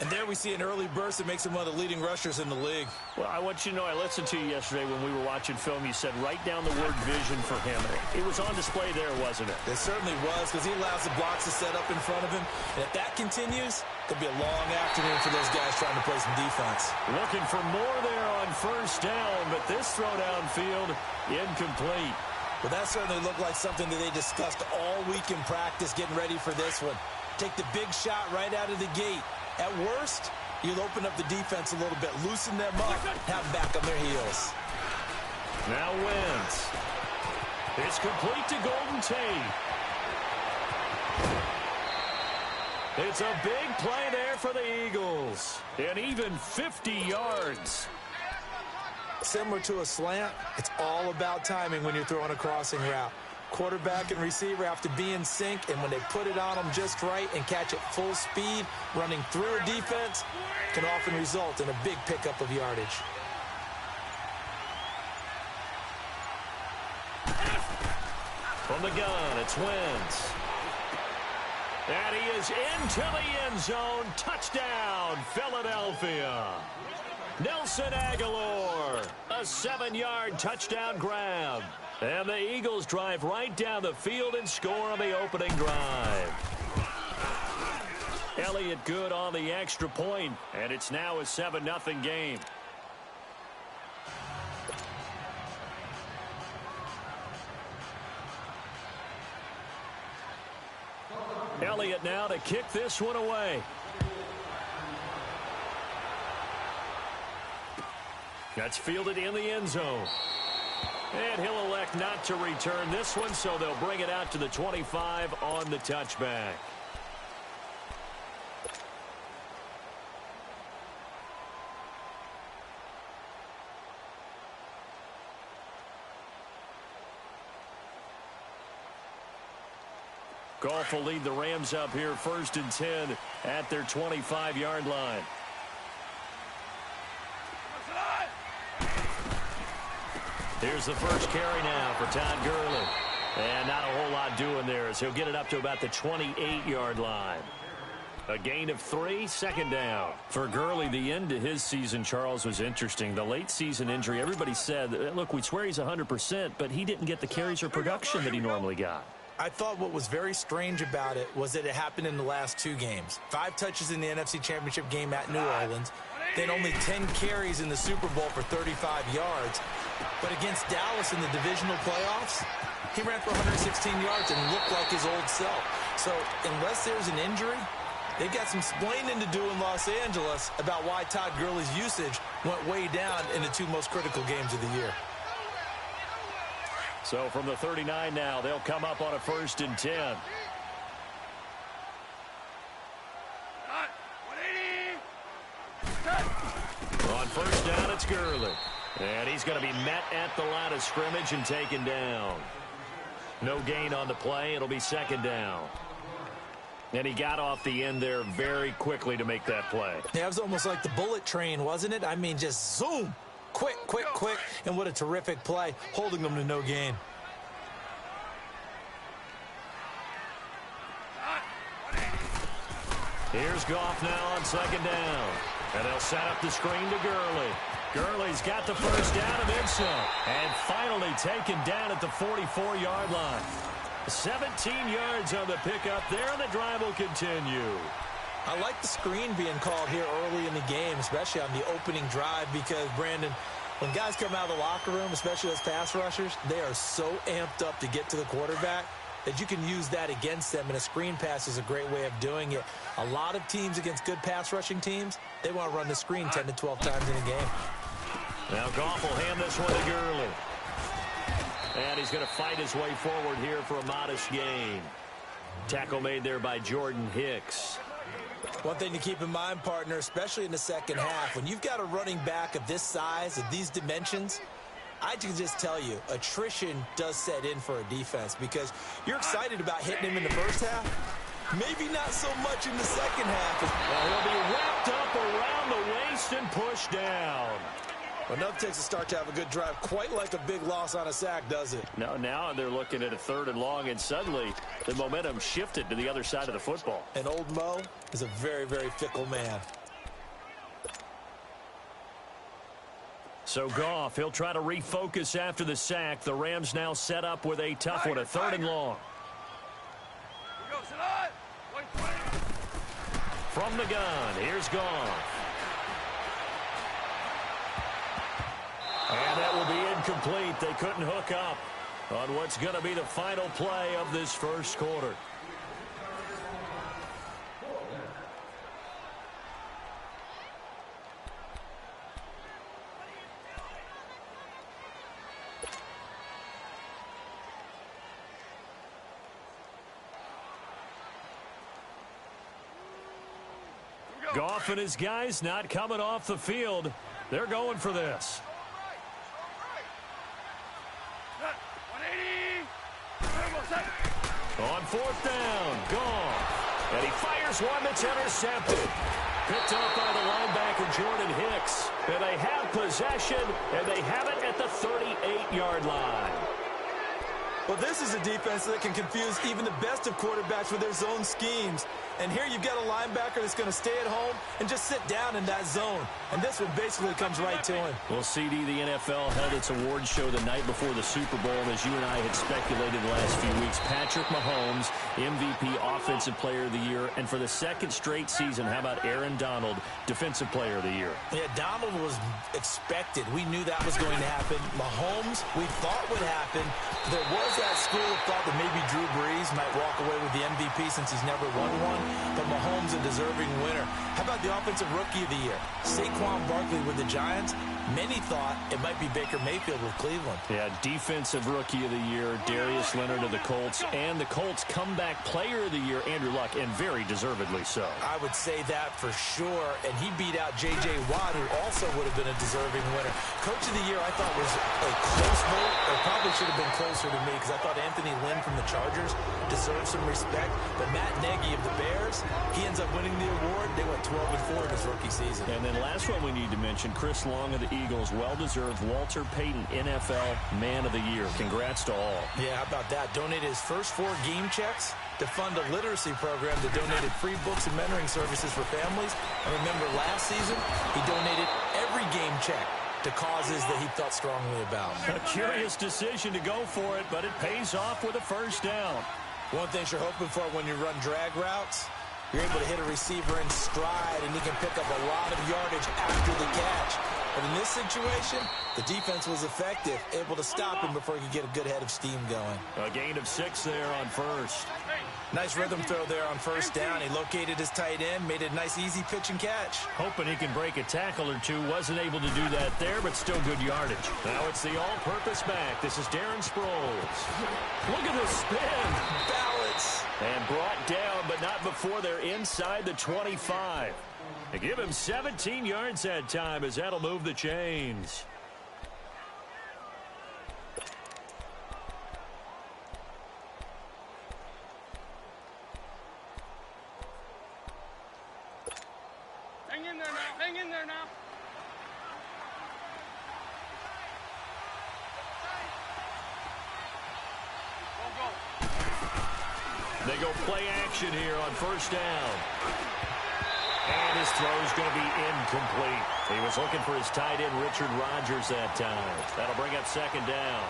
And there we see an early burst that makes him one of the leading rushers in the league. Well, I want you to know, I listened to you yesterday when we were watching film. You said write down the word vision for him. It was on display there, wasn't it? It certainly was, because he allows the blocks to set up in front of him. And if that continues, it'll be a long afternoon for those guys trying to play some defense. Looking for more there on first down, but this throw downfield incomplete. Well, that certainly looked like something that they discussed all week in practice, getting ready for this one. Take the big shot right out of the gate. At worst, you'll open up the defense a little bit, loosen them up, have them back on their heels. Now Wentz. It's complete to Golden Tate. It's a big play there for the Eagles. And even 50 yards. Similar to a slant, it's all about timing when you're throwing a crossing route. Quarterback and receiver have to be in sync, and when they put it on them just right and catch it full speed, running through a defense can often result in a big pickup of yardage. From the gun, it's Wentz. And he is into the end zone. Touchdown, Philadelphia. Nelson Aguilar, a 7-yard touchdown grab. And the Eagles drive right down the field and score on the opening drive. Elliott good on the extra point, and it's now a 7-0 game. Elliott now to kick this one away. That's fielded in the end zone. And he'll elect not to return this one, so they'll bring it out to the 25 on the touchback. Goff will lead the Rams up here 1st and 10 at their 25-yard line. Here's the first carry now for Todd Gurley. And not a whole lot doing there as he'll get it up to about the 28-yard line. A gain of 3, second down. For Gurley, the end to his season, Charles, was interesting. The late season injury, everybody said, look, we swear he's 100%, but he didn't get the carries or production that he normally got. I thought what was very strange about it was that it happened in the last 2 games. 5 touches in the NFC Championship game at New Orleans, then only 10 carries in the Super Bowl for 35 yards. But against Dallas in the divisional playoffs, he ran for 116 yards and looked like his old self. So unless there's an injury, they've got some explaining to do in Los Angeles about why Todd Gurley's usage went way down in the 2 most critical games of the year. So from the 39 now, they'll come up on a 1st and 10. On 1st down, it's Gurley. And he's going to be met at the line of scrimmage and taken down. No gain on the play. It'll be 2nd down. And he got off the end there very quickly to make that play. Yeah, it was almost like the bullet train, wasn't it? I mean, just zoom. Quick, quick, quick. And what a terrific play, holding them to no gain. Here's Goff now on 2nd down. And they'll set up the screen to Gurley. Gurley's got the 1st down and then some. And finally taken down at the 44-yard line. 17 yards on the pickup there, and the drive will continue. I like the screen being called here early in the game, especially on the opening drive, because, Brandon, when guys come out of the locker room, especially those pass rushers, they are so amped up to get to the quarterback that you can use that against them, and a screen pass is a great way of doing it. A lot of teams against good pass rushing teams, they want to run the screen 10 to 12 times in a game. Now Goff will hand this one to Gurley. And he's going to fight his way forward here for a modest gain. Tackle made there by Jordan Hicks. One thing to keep in mind, partner, especially in the second half, when you've got a running back of this size, of these dimensions, I can just tell you, attrition does set in for a defense because you're excited about hitting him in the first half. Maybe not so much in the second half. Well, he'll be wrapped up around the waist and pushed down. Well, nothing takes a start to have a good drive quite like a big loss on a sack, does it? No, now they're looking at a 3rd and long, and suddenly the momentum shifted to the other side of the football. And old Mo is a very, very fickle man. So Goff, he'll try to refocus after the sack. The Rams now set up with a tough one, a 3rd and long. From the gun, here's Goff. And that will be incomplete. They couldn't hook up on what's going to be the final play of this first quarter. Goff and his guys not coming off the field. They're going for this. On 4th down, Goff. And he fires one that's intercepted. Picked up by the linebacker, Jordan Hicks. And they have possession, and they have it at the 38-yard line. Well, this is a defense that can confuse even the best of quarterbacks with their zone schemes. And here you've got a linebacker that's going to stay at home and just sit down in that zone. And this one basically comes right to him. Well, CD, the NFL held its awards show the night before the Super Bowl. As you and I had speculated the last few weeks, Patrick Mahomes, MVP, Offensive Player of the Year. And for the 2nd straight season, how about Aaron Donald, Defensive Player of the Year? Yeah, Donald was expected. We knew that was going to happen. Mahomes, we thought would happen. There was that school of thought that maybe Drew Brees might walk away with the MVP since he's never won one. But Mahomes a deserving winner. How about the Offensive Rookie of the Year? Saquon Barkley with the Giants. Many thought it might be Baker Mayfield with Cleveland. Yeah, Defensive Rookie of the Year, Darius Leonard of the Colts, and the Colts Comeback Player of the Year, Andrew Luck, and very deservedly so. I would say that for sure, and he beat out J.J. Watt, who also would have been a deserving winner. Coach of the Year, I thought was a close vote, or probably should have been closer to me, because I thought Anthony Lynn from the Chargers deserves some respect, but Matt Nagy of the Bears, he ends up winning the award. They went 12-4 in his rookie season. And then last one we need to mention, Chris Long of the Eagles' well-deserved Walter Payton NFL Man of the Year. Congrats to all. Yeah, how about that? Donated his first 4 game checks to fund a literacy program that donated free books and mentoring services for families. And remember, last season, he donated every game check to causes that he felt strongly about. A curious decision to go for it, but it pays off with a first down. One thing you're hoping for when you run drag routes, you're able to hit a receiver in stride, and he can pick up a lot of yardage after the catch. But in this situation, the defense was effective, able to stop him before he could get a good head of steam going. A gain of 6 there on first. Nice rhythm throw there on first down. He located his tight end, made it a nice, easy pitch and catch. Hoping he can break a tackle or two. Wasn't able to do that there, but still good yardage. Now it's the all-purpose back. This is Darren Sproles. Look at the spin. Balance. And brought down, but not before they're inside the 25. They give him 17 yards that time, as that'll move the chains. Hang in there now. Hang in there now. Go, go. They go play action here on first down. And his throw's going to be incomplete. He was looking for his tight end, Richard Rodgers, that time. That'll bring up second down.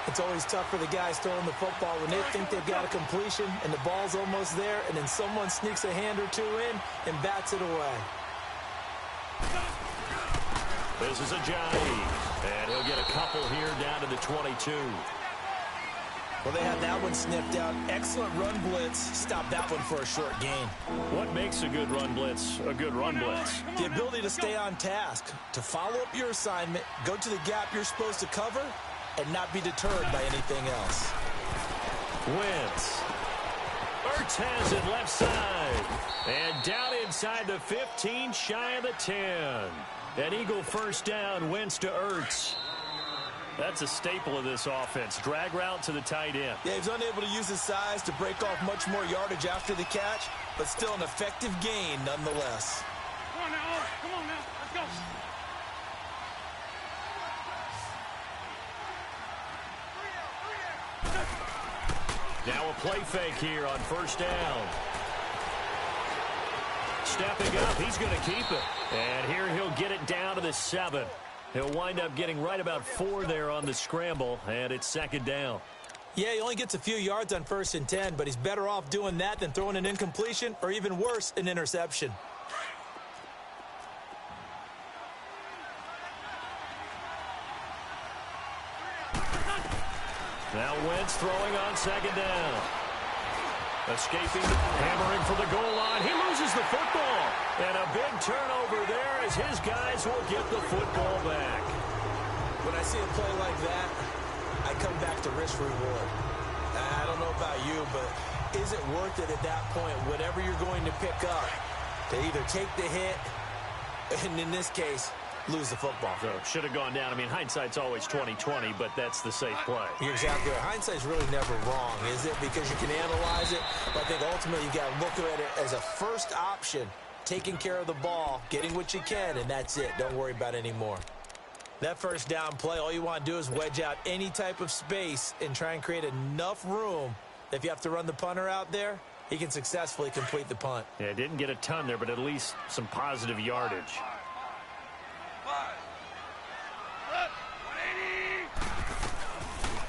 It's always tough for the guys throwing the football when they think they've got a completion and the ball's almost there, and then someone sneaks a hand or two in and bats it away. This is Ajayi, and he'll get a couple here down to the 22. Well, they had that one sniffed out. Excellent run blitz. Stop that one for a short gain. What makes a good run blitz a good run blitz? The ability to stay on task, to follow up your assignment, go to the gap you're supposed to cover, and not be deterred by anything else. Wentz. Ertz has it left side. And down inside the 15, shy of the 10. An Eagle first down, Wentz to Ertz. That's a staple of this offense. Drag route to the tight end. Yeah, he's unable to use his size to break off much more yardage after the catch, but still an effective gain nonetheless. Come on now. Come on now. Let's go. Now a play fake here on first down. Stepping up, he's going to keep it. And here he'll get it down to the 7. He'll wind up getting right about 4 there on the scramble, and it's second down. Yeah, he only gets a few yards on 1st and 10, but he's better off doing that than throwing an incompletion or even worse, an interception. Now Wentz throwing on second down. Escaping, hammering for the goal line. He loses the football. And a big turnover there as his guys will get the football back. When I see a play like that, I come back to risk reward. I don't know about you, but is it worth it at that point, whatever you're going to pick up, to either take the hit, and in this case, lose the football? So should have gone down. I mean, hindsight's always 20/20, but that's the safe play. You're exactly right. Hindsight's really never wrong, is it? Because you can analyze it, but I think ultimately you got to look at it as a first option, taking care of the ball, getting what you can, and that's it. Don't worry about any more. That first down play, all you want to do is wedge out any type of space and try and create enough room that if you have to run the punter out there, he can successfully complete the punt. Yeah, didn't get a ton there, but at least some positive yardage.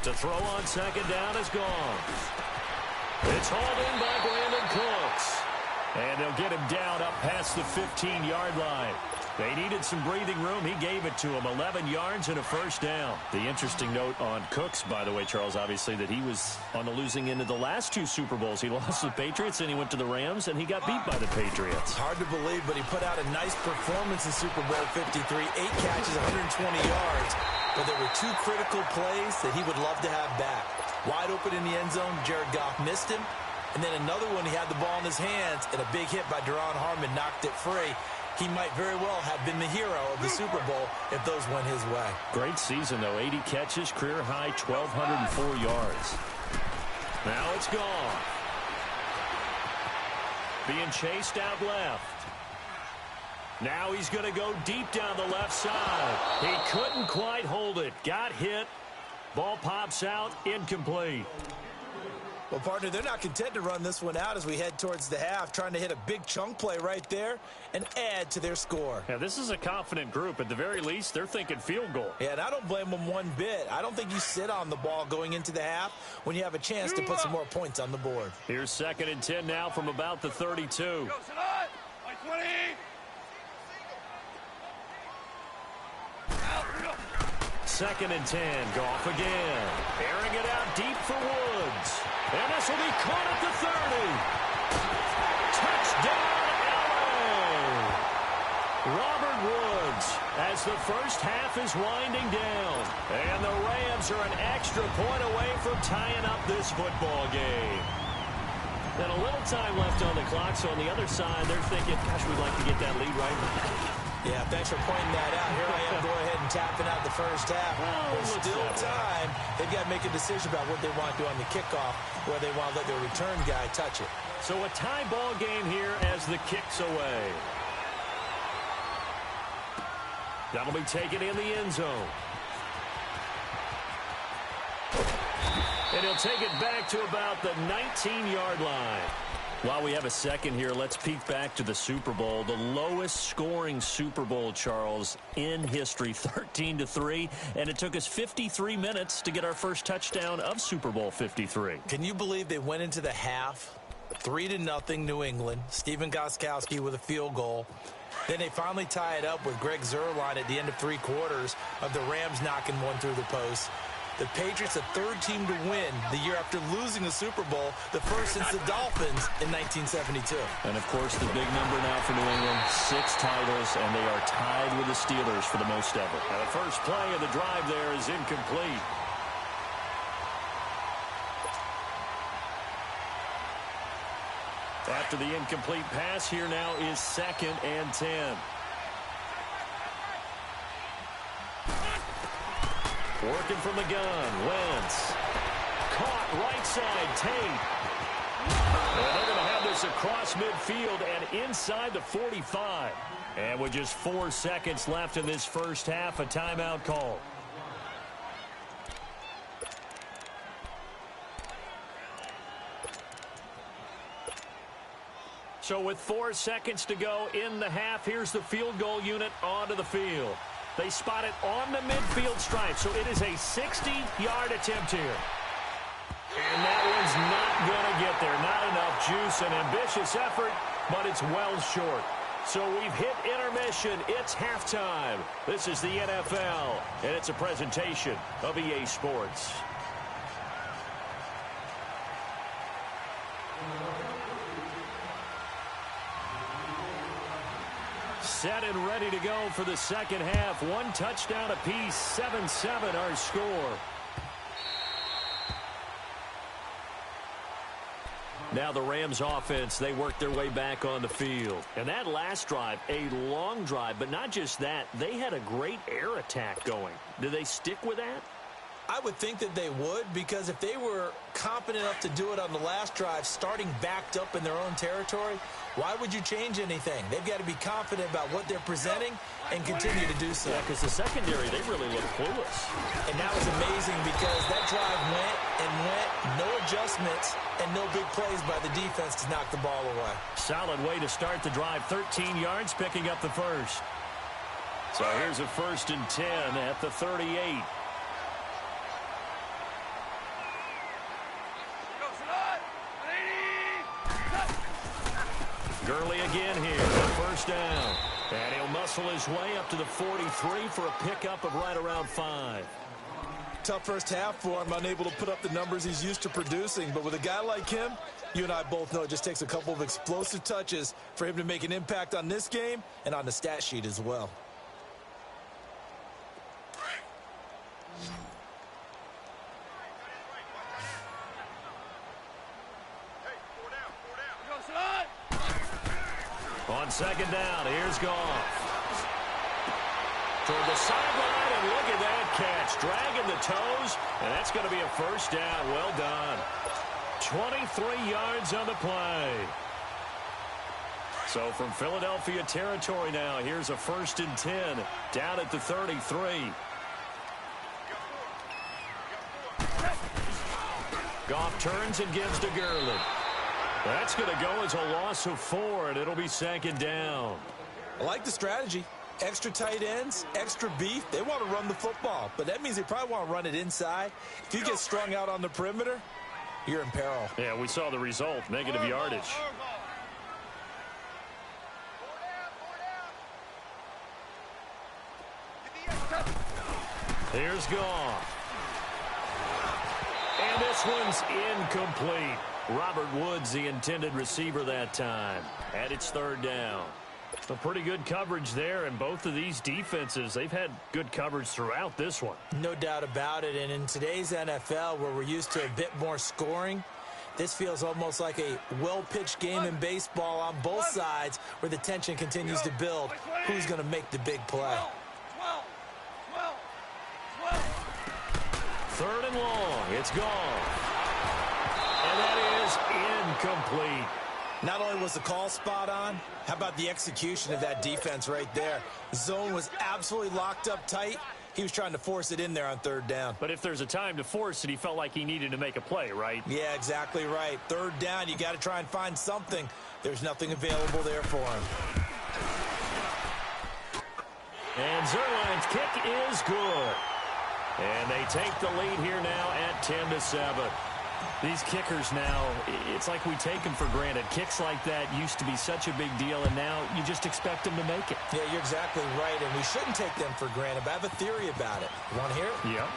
To throw on second down is gone. It's hauled in by Brandon Cooks. And they'll get him down up past the 15-yard line. They needed some breathing room. He gave it to him. 11 yards and a first down. The interesting note on Cooks, by the way, Charles, obviously, that he was on the losing end of the last 2 Super Bowls. He lost to the Patriots, and he went to the Rams, and he got beat by the Patriots. Hard to believe, but he put out a nice performance in Super Bowl 53. 8 catches, 120 yards. But there were 2 critical plays that he would love to have back. Wide open in the end zone, Jared Goff missed him. And then another one, he had the ball in his hands, and a big hit by Duron Harmon knocked it free. He might very well have been the hero of the Super Bowl if those went his way. Great season, though. 80 catches, career high, 1,204 yards. Now it's gone. Being chased out left. Now he's going to go deep down the left side. He couldn't quite hold it. Got hit. Ball pops out. Incomplete. Well, partner, they're not content to run this one out as we head towards the half, trying to hit a big chunk play right there and add to their score. Yeah, this is a confident group. At the very least, they're thinking field goal. Yeah, and I don't blame them one bit. I don't think you sit on the ball going into the half when you have a chance to put some more points on the board. Here's 2nd and 10 now from about the 32. Go, Salah! Like 20! Second and 10. Goff again. Airing it out deep for Woods. And this will be caught at the 30. Touchdown, LA! Robert Woods as the first half is winding down. And the Rams are an extra point away from tying up this football game. And a little time left on the clock, so on the other side, they're thinking, gosh, we'd like to get that lead right now. Yeah, thanks for pointing that out. Here I am, go ahead and tapping out the first half. There's still time. They've got to make a decision about what they want to do on the kickoff, where they want to let their return guy touch it. So a tie ball game here as the kick's away. That'll be taken in the end zone. And he'll take it back to about the 19-yard line. While we have a second here, let's peek back to the Super Bowl. The lowest scoring Super Bowl, Charles, in history, 13-3. And it took us 53 minutes to get our first touchdown of Super Bowl 53. Can you believe they went into the half, 3-0 New England, Stephen Gostkowski with a field goal. Then they finally tie it up with Greg Zuerlein at the end of 3 quarters of the Rams knocking one through the post. The Patriots, the 3rd team to win the year after losing the Super Bowl, the first since the Dolphins in 1972. And, of course, the big number now for New England, 6 titles, and they are tied with the Steelers for the most ever. Now, the first play of the drive there is incomplete. After the incomplete pass, here now is 2nd and 10. Working from the gun, Wentz. Caught right side, Tate. And they're going to have this across midfield and inside the 45. And with just 4 seconds left in this first half, a timeout call. So with 4 seconds to go in the half, here's the field goal unit onto the field. They spot it on the midfield stripe, so it is a 60-yard attempt here. And that one's not going to get there. Not enough juice, an ambitious effort, but it's well short. So we've hit intermission. It's halftime. This is the NFL, and it's a presentation of EA Sports. Set and ready to go for the second half. 1 touchdown apiece, 7-7 our score. Now the Rams offense, they work their way back on the field. And that last drive, a long drive, but not just that. They had a great air attack going. Do they stick with that? I would think that they would, because if they were competent enough to do it on the last drive, starting backed up in their own territory, why would you change anything? They've got to be confident about what they're presenting and continue to do so. Yeah, because the secondary, they really look clueless. And that was amazing because that drive went and went, no adjustments, and no big plays by the defense to knock the ball away. Solid way to start the drive, 13 yards, picking up the first. So here's a 1st and 10 at the 38. Gurley again here, first down. And he'll muscle his way up to the 43 for a pickup of right around 5. Tough first half for him, unable to put up the numbers he's used to producing. But with a guy like him, you and I both know it just takes a couple of explosive touches for him to make an impact on this game and on the stat sheet as well. On second down, here's Goff. Toward the sideline, and look at that catch. Dragging the toes, and that's going to be a first down. Well done. 23 yards on the play. So from Philadelphia territory now, here's a 1st and 10 down at the 33. Goff turns and gives to Gurley. That's going to go as a loss of 4, and it'll be 2nd down. I like the strategy. Extra tight ends, extra beef. They want to run the football, but that means they probably want to run it inside. If you get strung out on the perimeter, you're in peril. Yeah, we saw the result, negative yardage. Here's Goff. And this one's incomplete. Robert Woods, the intended receiver that time. And it's 3rd down. Some pretty good coverage there, and both of these defenses, they've had good coverage throughout this one. No doubt about it, and in today's NFL, where we're used to a bit more scoring, this feels almost like a well-pitched game in baseball on both sides, where the tension continues to build. Who's going to make the big play? 3rd and long. It's gone. And that is incomplete. Not only was the call spot on, how about the execution of that defense right there? The zone was absolutely locked up tight. He was trying to force it in there on 3rd down. But if there's a time to force it, he felt like he needed to make a play, right? Yeah, exactly right. 3rd down, you got to try and find something. There's nothing available there for him. And Zuerlein's kick is good. And they take the lead here now at 10-7. These kickers now, it's like we take them for granted. Kicks like that used to be such a big deal, and now you just expect them to make it. Yeah, you're exactly right, and we shouldn't take them for granted, but I have a theory about it. You want to hear it? Yeah.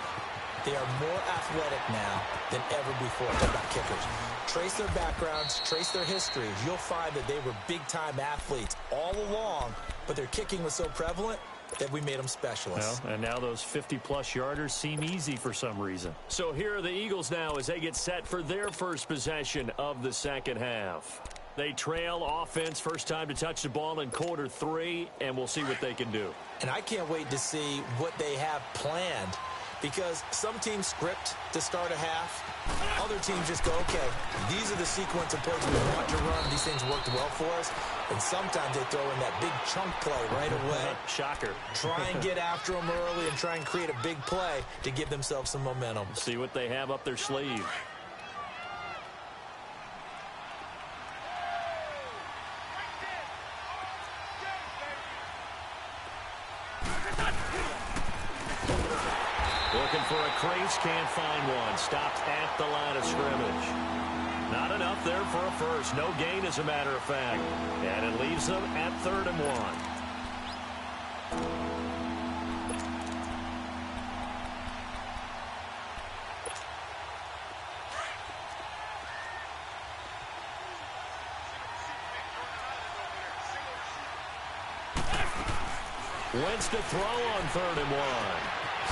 They are more athletic now than ever before. Talk about kickers. Trace their backgrounds, trace their histories. You'll find that they were big-time athletes all along, but their kicking was so prevalent that we made them specialists. Well, and now those 50-plus yarders seem easy for some reason. So here are the Eagles now as they get set for their first possession of the 2nd half. They trail offense, first time to touch the ball in quarter 3, and we'll see what they can do. And I can't wait to see what they have planned, because some teams script to start a half. Other teams just go, okay, these are the sequence of plays we want to run. These things worked well for us. And sometimes they throw in that big chunk play right away. Shocker. Try and get after them early and try and create a big play to give themselves some momentum. See what they have up their sleeve. Looking for a crease, can't find one. Stopped at the line of scrimmage. Not enough there for a first. No gain, as a matter of fact. And it leaves them at 3rd and 1. Wentz to throw on 3rd and 1.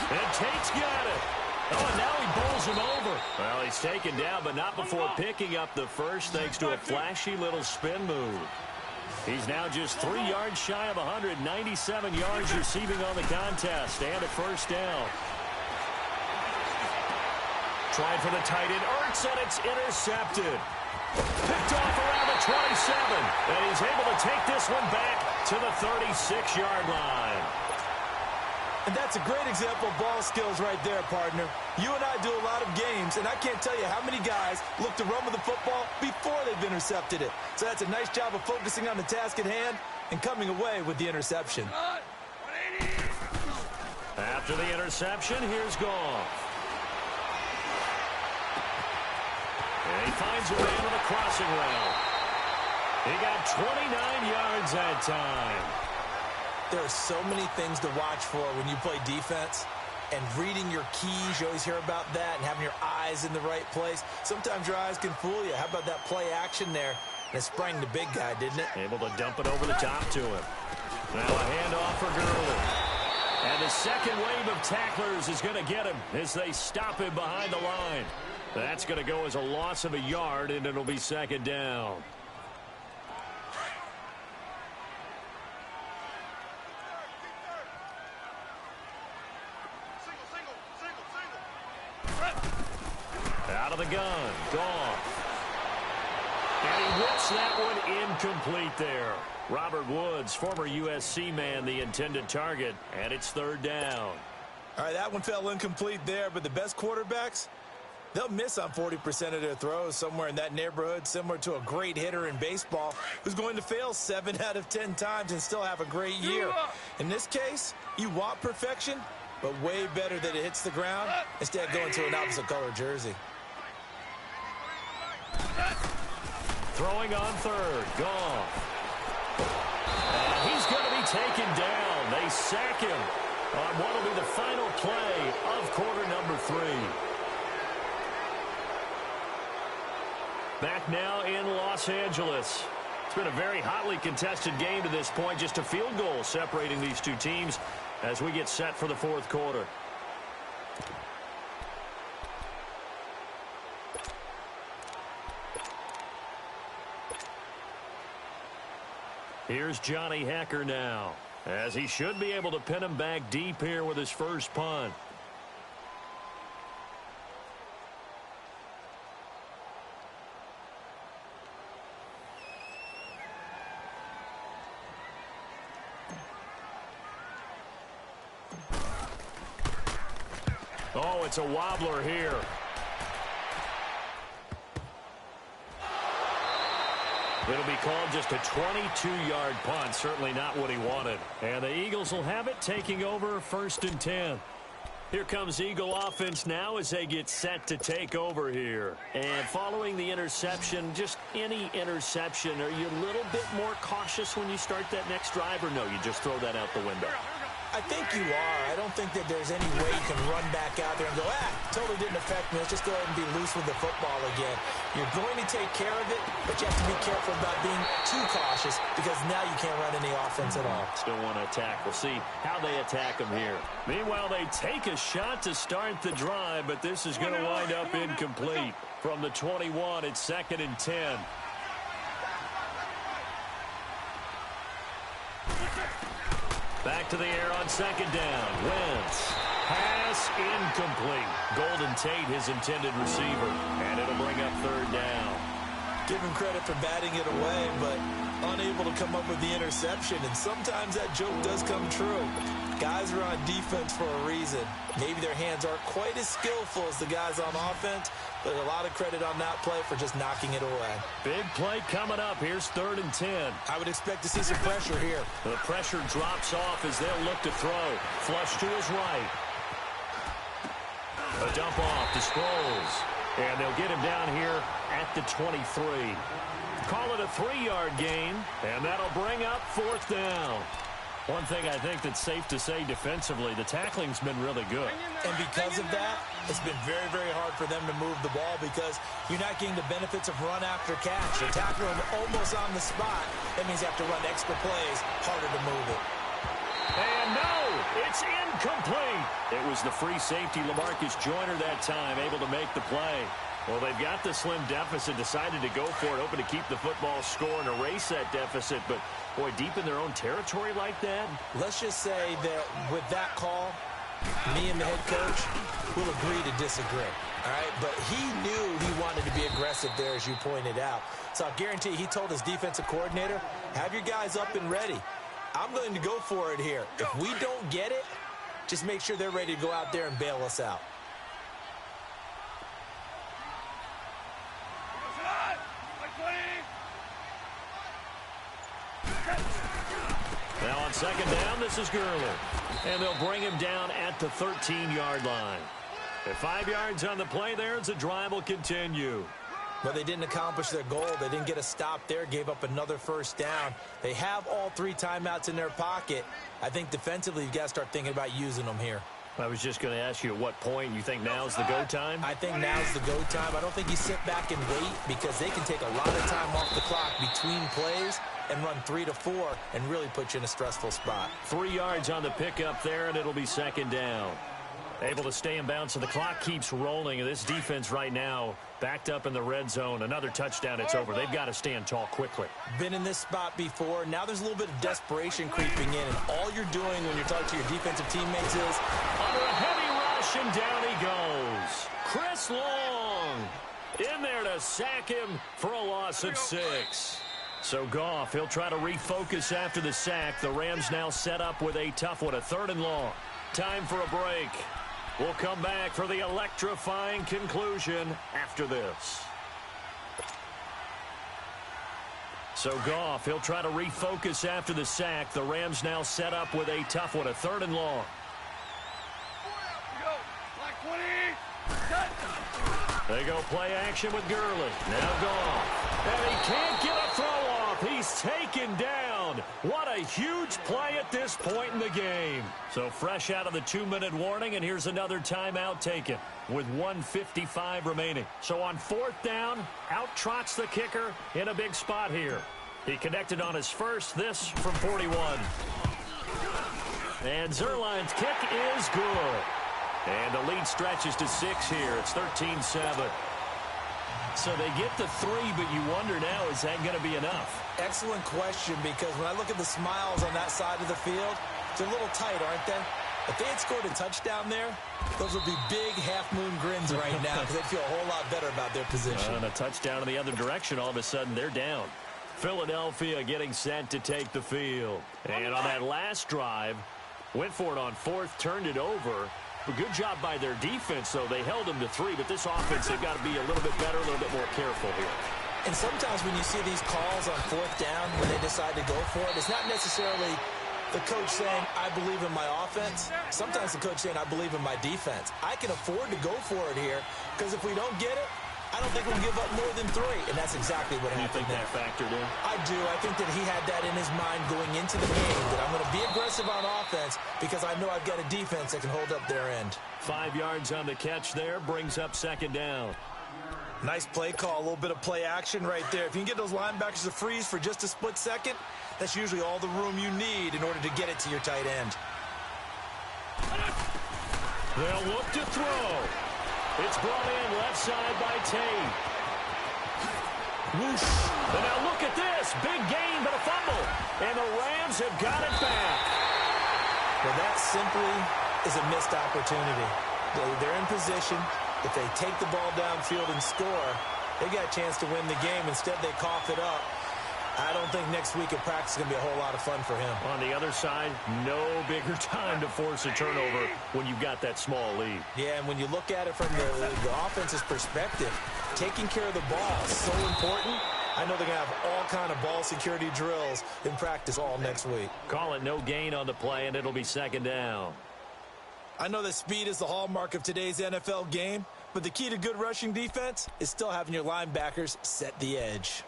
And Tate's got it. Oh, and now he bowls him over. Well, he's taken down, but not before picking up the first thanks to a flashy little spin move. He's now just 3 yards shy of 197 yards receiving on the contest and a first down. Trying for the tight end, Ertz, and it's intercepted. Picked off around the 27, and he's able to take this one back to the 36-yard line. And that's a great example of ball skills right there, partner. You and I do a lot of games, and I can't tell you how many guys look to run with the football before they've intercepted it. So that's a nice job of focusing on the task at hand and coming away with the interception. After the interception, here's Goff. And he finds a man with a crossing route. He got 29 yards that time. There are so many things to watch for when you play defense, and reading your keys, you always hear about that, and having your eyes in the right place. Sometimes your eyes can fool you. How about that play action there? And it sprang the big guy, didn't it? Able to dump it over the top to him. Now a handoff for Gurley. And the second wave of tacklers is going to get him as they stop him behind the line. That's going to go as a loss of a yard, and it'll be 2nd down. Out of the gun, Goff. And he whips that one incomplete there. Robert Woods, former USC man, the intended target, and it's third down. All right, that one fell incomplete there, but the best quarterbacks, they'll miss on 40% of their throws, somewhere in that neighborhood, similar to a great hitter in baseball who's going to fail 7 out of 10 times and still have a great year. In this case, you want perfection, but way better that it hits the ground instead of going to an opposite color jersey. Throwing on third, Goff. And he's going to be taken down. They sack him on what will be the final play of quarter number 3. Back now in Los Angeles. It's been a very hotly contested game to this point. Just a field goal separating these two teams as we get set for the fourth quarter. Here's Johnny Hekker now, as he should be able to pin him back deep here with his first punt. Oh, it's a wobbler here. It'll be called just a 22-yard punt. Certainly not what he wanted. And the Eagles will have it, taking over 1st and 10. Here comes Eagle offense now as they get set to take over here. And following the interception, just any interception, are you a little bit more cautious when you start that next drive, or no, you just throw that out the window? I think you are. I don't think that there's any way you can run back out there and go, totally didn't affect me. Let's just go ahead and be loose with the football again. You're going to take care of it, but you have to be careful about being too cautious because now you can't run any offense at all. Still want to attack. We'll see how they attack them here. Meanwhile, they take a shot to start the drive, but this is going to wind up incomplete. From the 21, it's 2nd and 10. Back to the air on 2nd down. Wentz. Pass incomplete. Golden Tate, his intended receiver. And it'll bring up 3rd down. Give him credit for batting it away, but unable to come up with the interception. And sometimes that joke does come true. Guys are on defense for a reason. Maybe their hands aren't quite as skillful as the guys on offense, but a lot of credit on that play for just knocking it away. Big play coming up. Here's 3rd and 10. I would expect to see some pressure here. The pressure drops off as they'll look to throw. Flush to his right. A dump off to Sproles. And they'll get him down here at the 23. Call it a 3-yard gain, and that'll bring up 4th down. One thing I think that's safe to say defensively, the tackling's been really good. And because of that, it's been very, very hard for them to move the ball because you're not getting the benefits of run after catch. You're tackling them almost on the spot. That means you have to run extra plays, harder to move it. And no, it's incomplete. It was the free safety, LaMarcus Joyner, that time, able to make the play. Well, they've got the slim deficit, decided to go for it, hoping to keep the football score and erase that deficit. But, boy, deep in their own territory like that. Let's just say that with that call, me and the head coach will agree to disagree. All right, but he knew he wanted to be aggressive there, as you pointed out. So I guarantee he told his defensive coordinator, have your guys up and ready. I'm going to go for it here. If we don't get it, just make sure they're ready to go out there and bail us out. Now on 2nd down, this is Gurley. And they'll bring him down at the 13-yard line. At 5 yards on the play there, the drive will continue. But they didn't accomplish their goal. They didn't get a stop there, gave up another 1st down. They have all 3 timeouts in their pocket. I think defensively, you've got to start thinking about using them here. I was just going to ask you at what point you think now's the go time? I think now's the go time. I don't think you sit back and wait because they can take a lot of time off the clock between plays and run 3 to 4 and really put you in a stressful spot. 3 yards on the pickup there, and it'll be 2nd down. Able to stay in bounds, so the clock keeps rolling. And this defense right now backed up in the red zone. Another touchdown, it's over. They've got to stand tall quickly. Been in this spot before. Now there's a little bit of desperation creeping in. And all you're doing when you're talking to your defensive teammates is under a heavy rush, and down he goes. Chris Long. in there to sack him for a loss of 6. So Goff, he'll try to refocus after the sack. The Rams now set up with a tough one, a 3rd and long. Time for a break. We'll come back for the electrifying conclusion after this. So Goff, he'll try to refocus after the sack. The Rams now set up with a tough one, a 3rd and long. They go play action with Gurley. Now Goff. And he can't get a throw off. He's taken down. What a huge play at this point in the game. So fresh out of the 2-minute warning, and here's another timeout taken with 1:55 remaining. So on 4th down, out trots the kicker in a big spot here. He connected on his first, this from 41. And Zuerlein's kick is good. And the lead stretches to 6 here. It's 13-7. So they get to 3, but you wonder now, is that going to be enough? Excellent question, because when I look at the smiles on that side of the field, they're a little tight, aren't they? If they had scored a touchdown there, those would be big half-moon grins right now because they'd feel a whole lot better about their position. And a touchdown in the other direction, all of a sudden they're down. Philadelphia getting set to take the field. And on that last drive, went for it on 4th, turned it over. A good job by their defense, though. They held them to 3, but this offense, they've got to be a little bit better, a little bit more careful here. And sometimes when you see these calls on 4th down, when they decide to go for it, it's not necessarily the coach saying, I believe in my offense. Sometimes the coach saying, I believe in my defense. I can afford to go for it here, because if we don't get it, I don't think we'll give up more than 3. And that's exactly what happened there. You think that factored in? I do. I think that he had that in his mind going into the game, that I'm going to be aggressive on offense because I know I've got a defense that can hold up their end. 5 yards on the catch there, brings up 2nd down. Nice play call, a little bit of play action right there. If you can get those linebackers to freeze for just a split second, that's usually all the room you need in order to get it to your tight end. They'll look to throw. It's brought in left side by Tate. Whoosh. And now look at this. Big gain, but a fumble. And the Rams have got it back. Well, that simply is a missed opportunity. They're in position. If they take the ball downfield and score, they got a chance to win the game. Instead, they cough it up. I don't think next week at practice is going to be a whole lot of fun for him. On the other side, no bigger time to force a turnover when you've got that small lead. Yeah, and when you look at it from the offense's perspective, taking care of the ball is so important. I know they're going to have all kind of ball security drills in practice all next week. Call it no gain on the play, and it'll be 2nd down. I know that speed is the hallmark of today's NFL game, but the key to good rushing defense is still having your linebackers set the edge.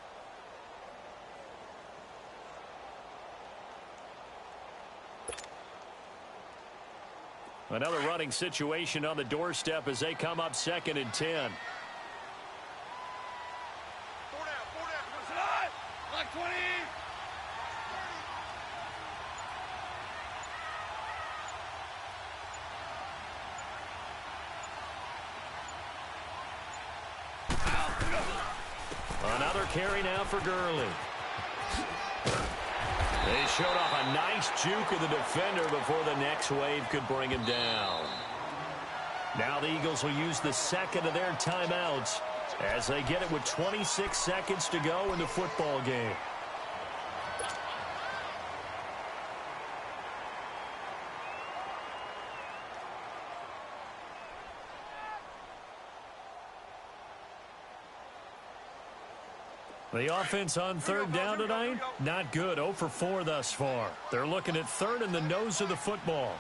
Another running situation on the doorstep as they come up 2nd and 10. 4 down. Like 20. Another carry now for Gurley. They showed off a nice juke of the defender before the next wave could bring him down. Now the Eagles will use the 2nd of their timeouts as they get it with 26 seconds to go in the football game. The offense on 3rd down tonight, not good. 0 for 4 thus far. They're looking at 3rd in the nose of the football.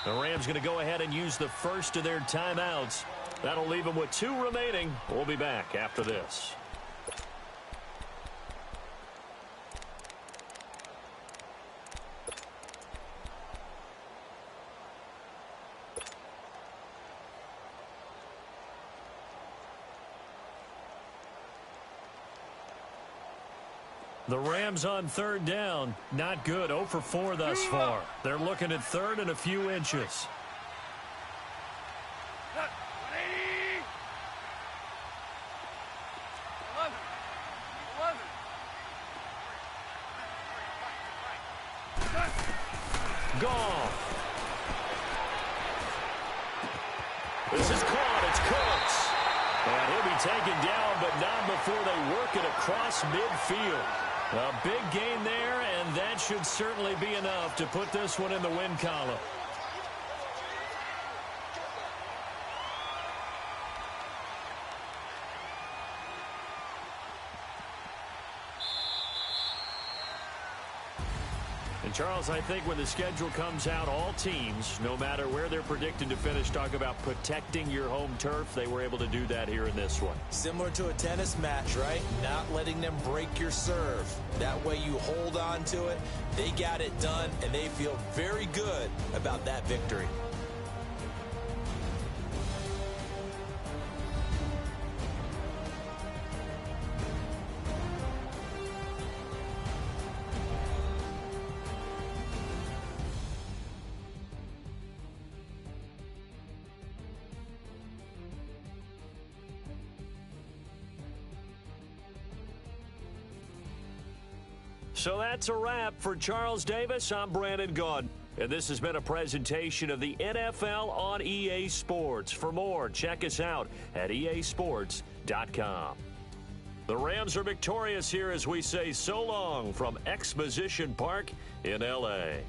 The Rams going to go ahead and use the first of their timeouts. That'll leave them with 2 remaining. We'll be back after this. The Rams on 3rd down, not good. 0 for 4 thus far. They're looking at 3rd and a few inches. Goff. This is caught. It's Cooks. And he'll be taken down, but not before they work it across midfield. A big gain there, and that should certainly be enough to put this one in the win column. And, Charles, I think when the schedule comes out, all teams, no matter where they're predicted to finish, talk about protecting your home turf. They were able to do that here in this one. Similar to a tennis match, right? Not letting them break your serve. That way you hold on to it. They got it done, and they feel very good about that victory. So that's a wrap for Charles Davis. I'm Brandon Gaudin. And this has been a presentation of the NFL on EA Sports. For more, check us out at easports.com. The Rams are victorious here as we say so long from Exposition Park in L.A.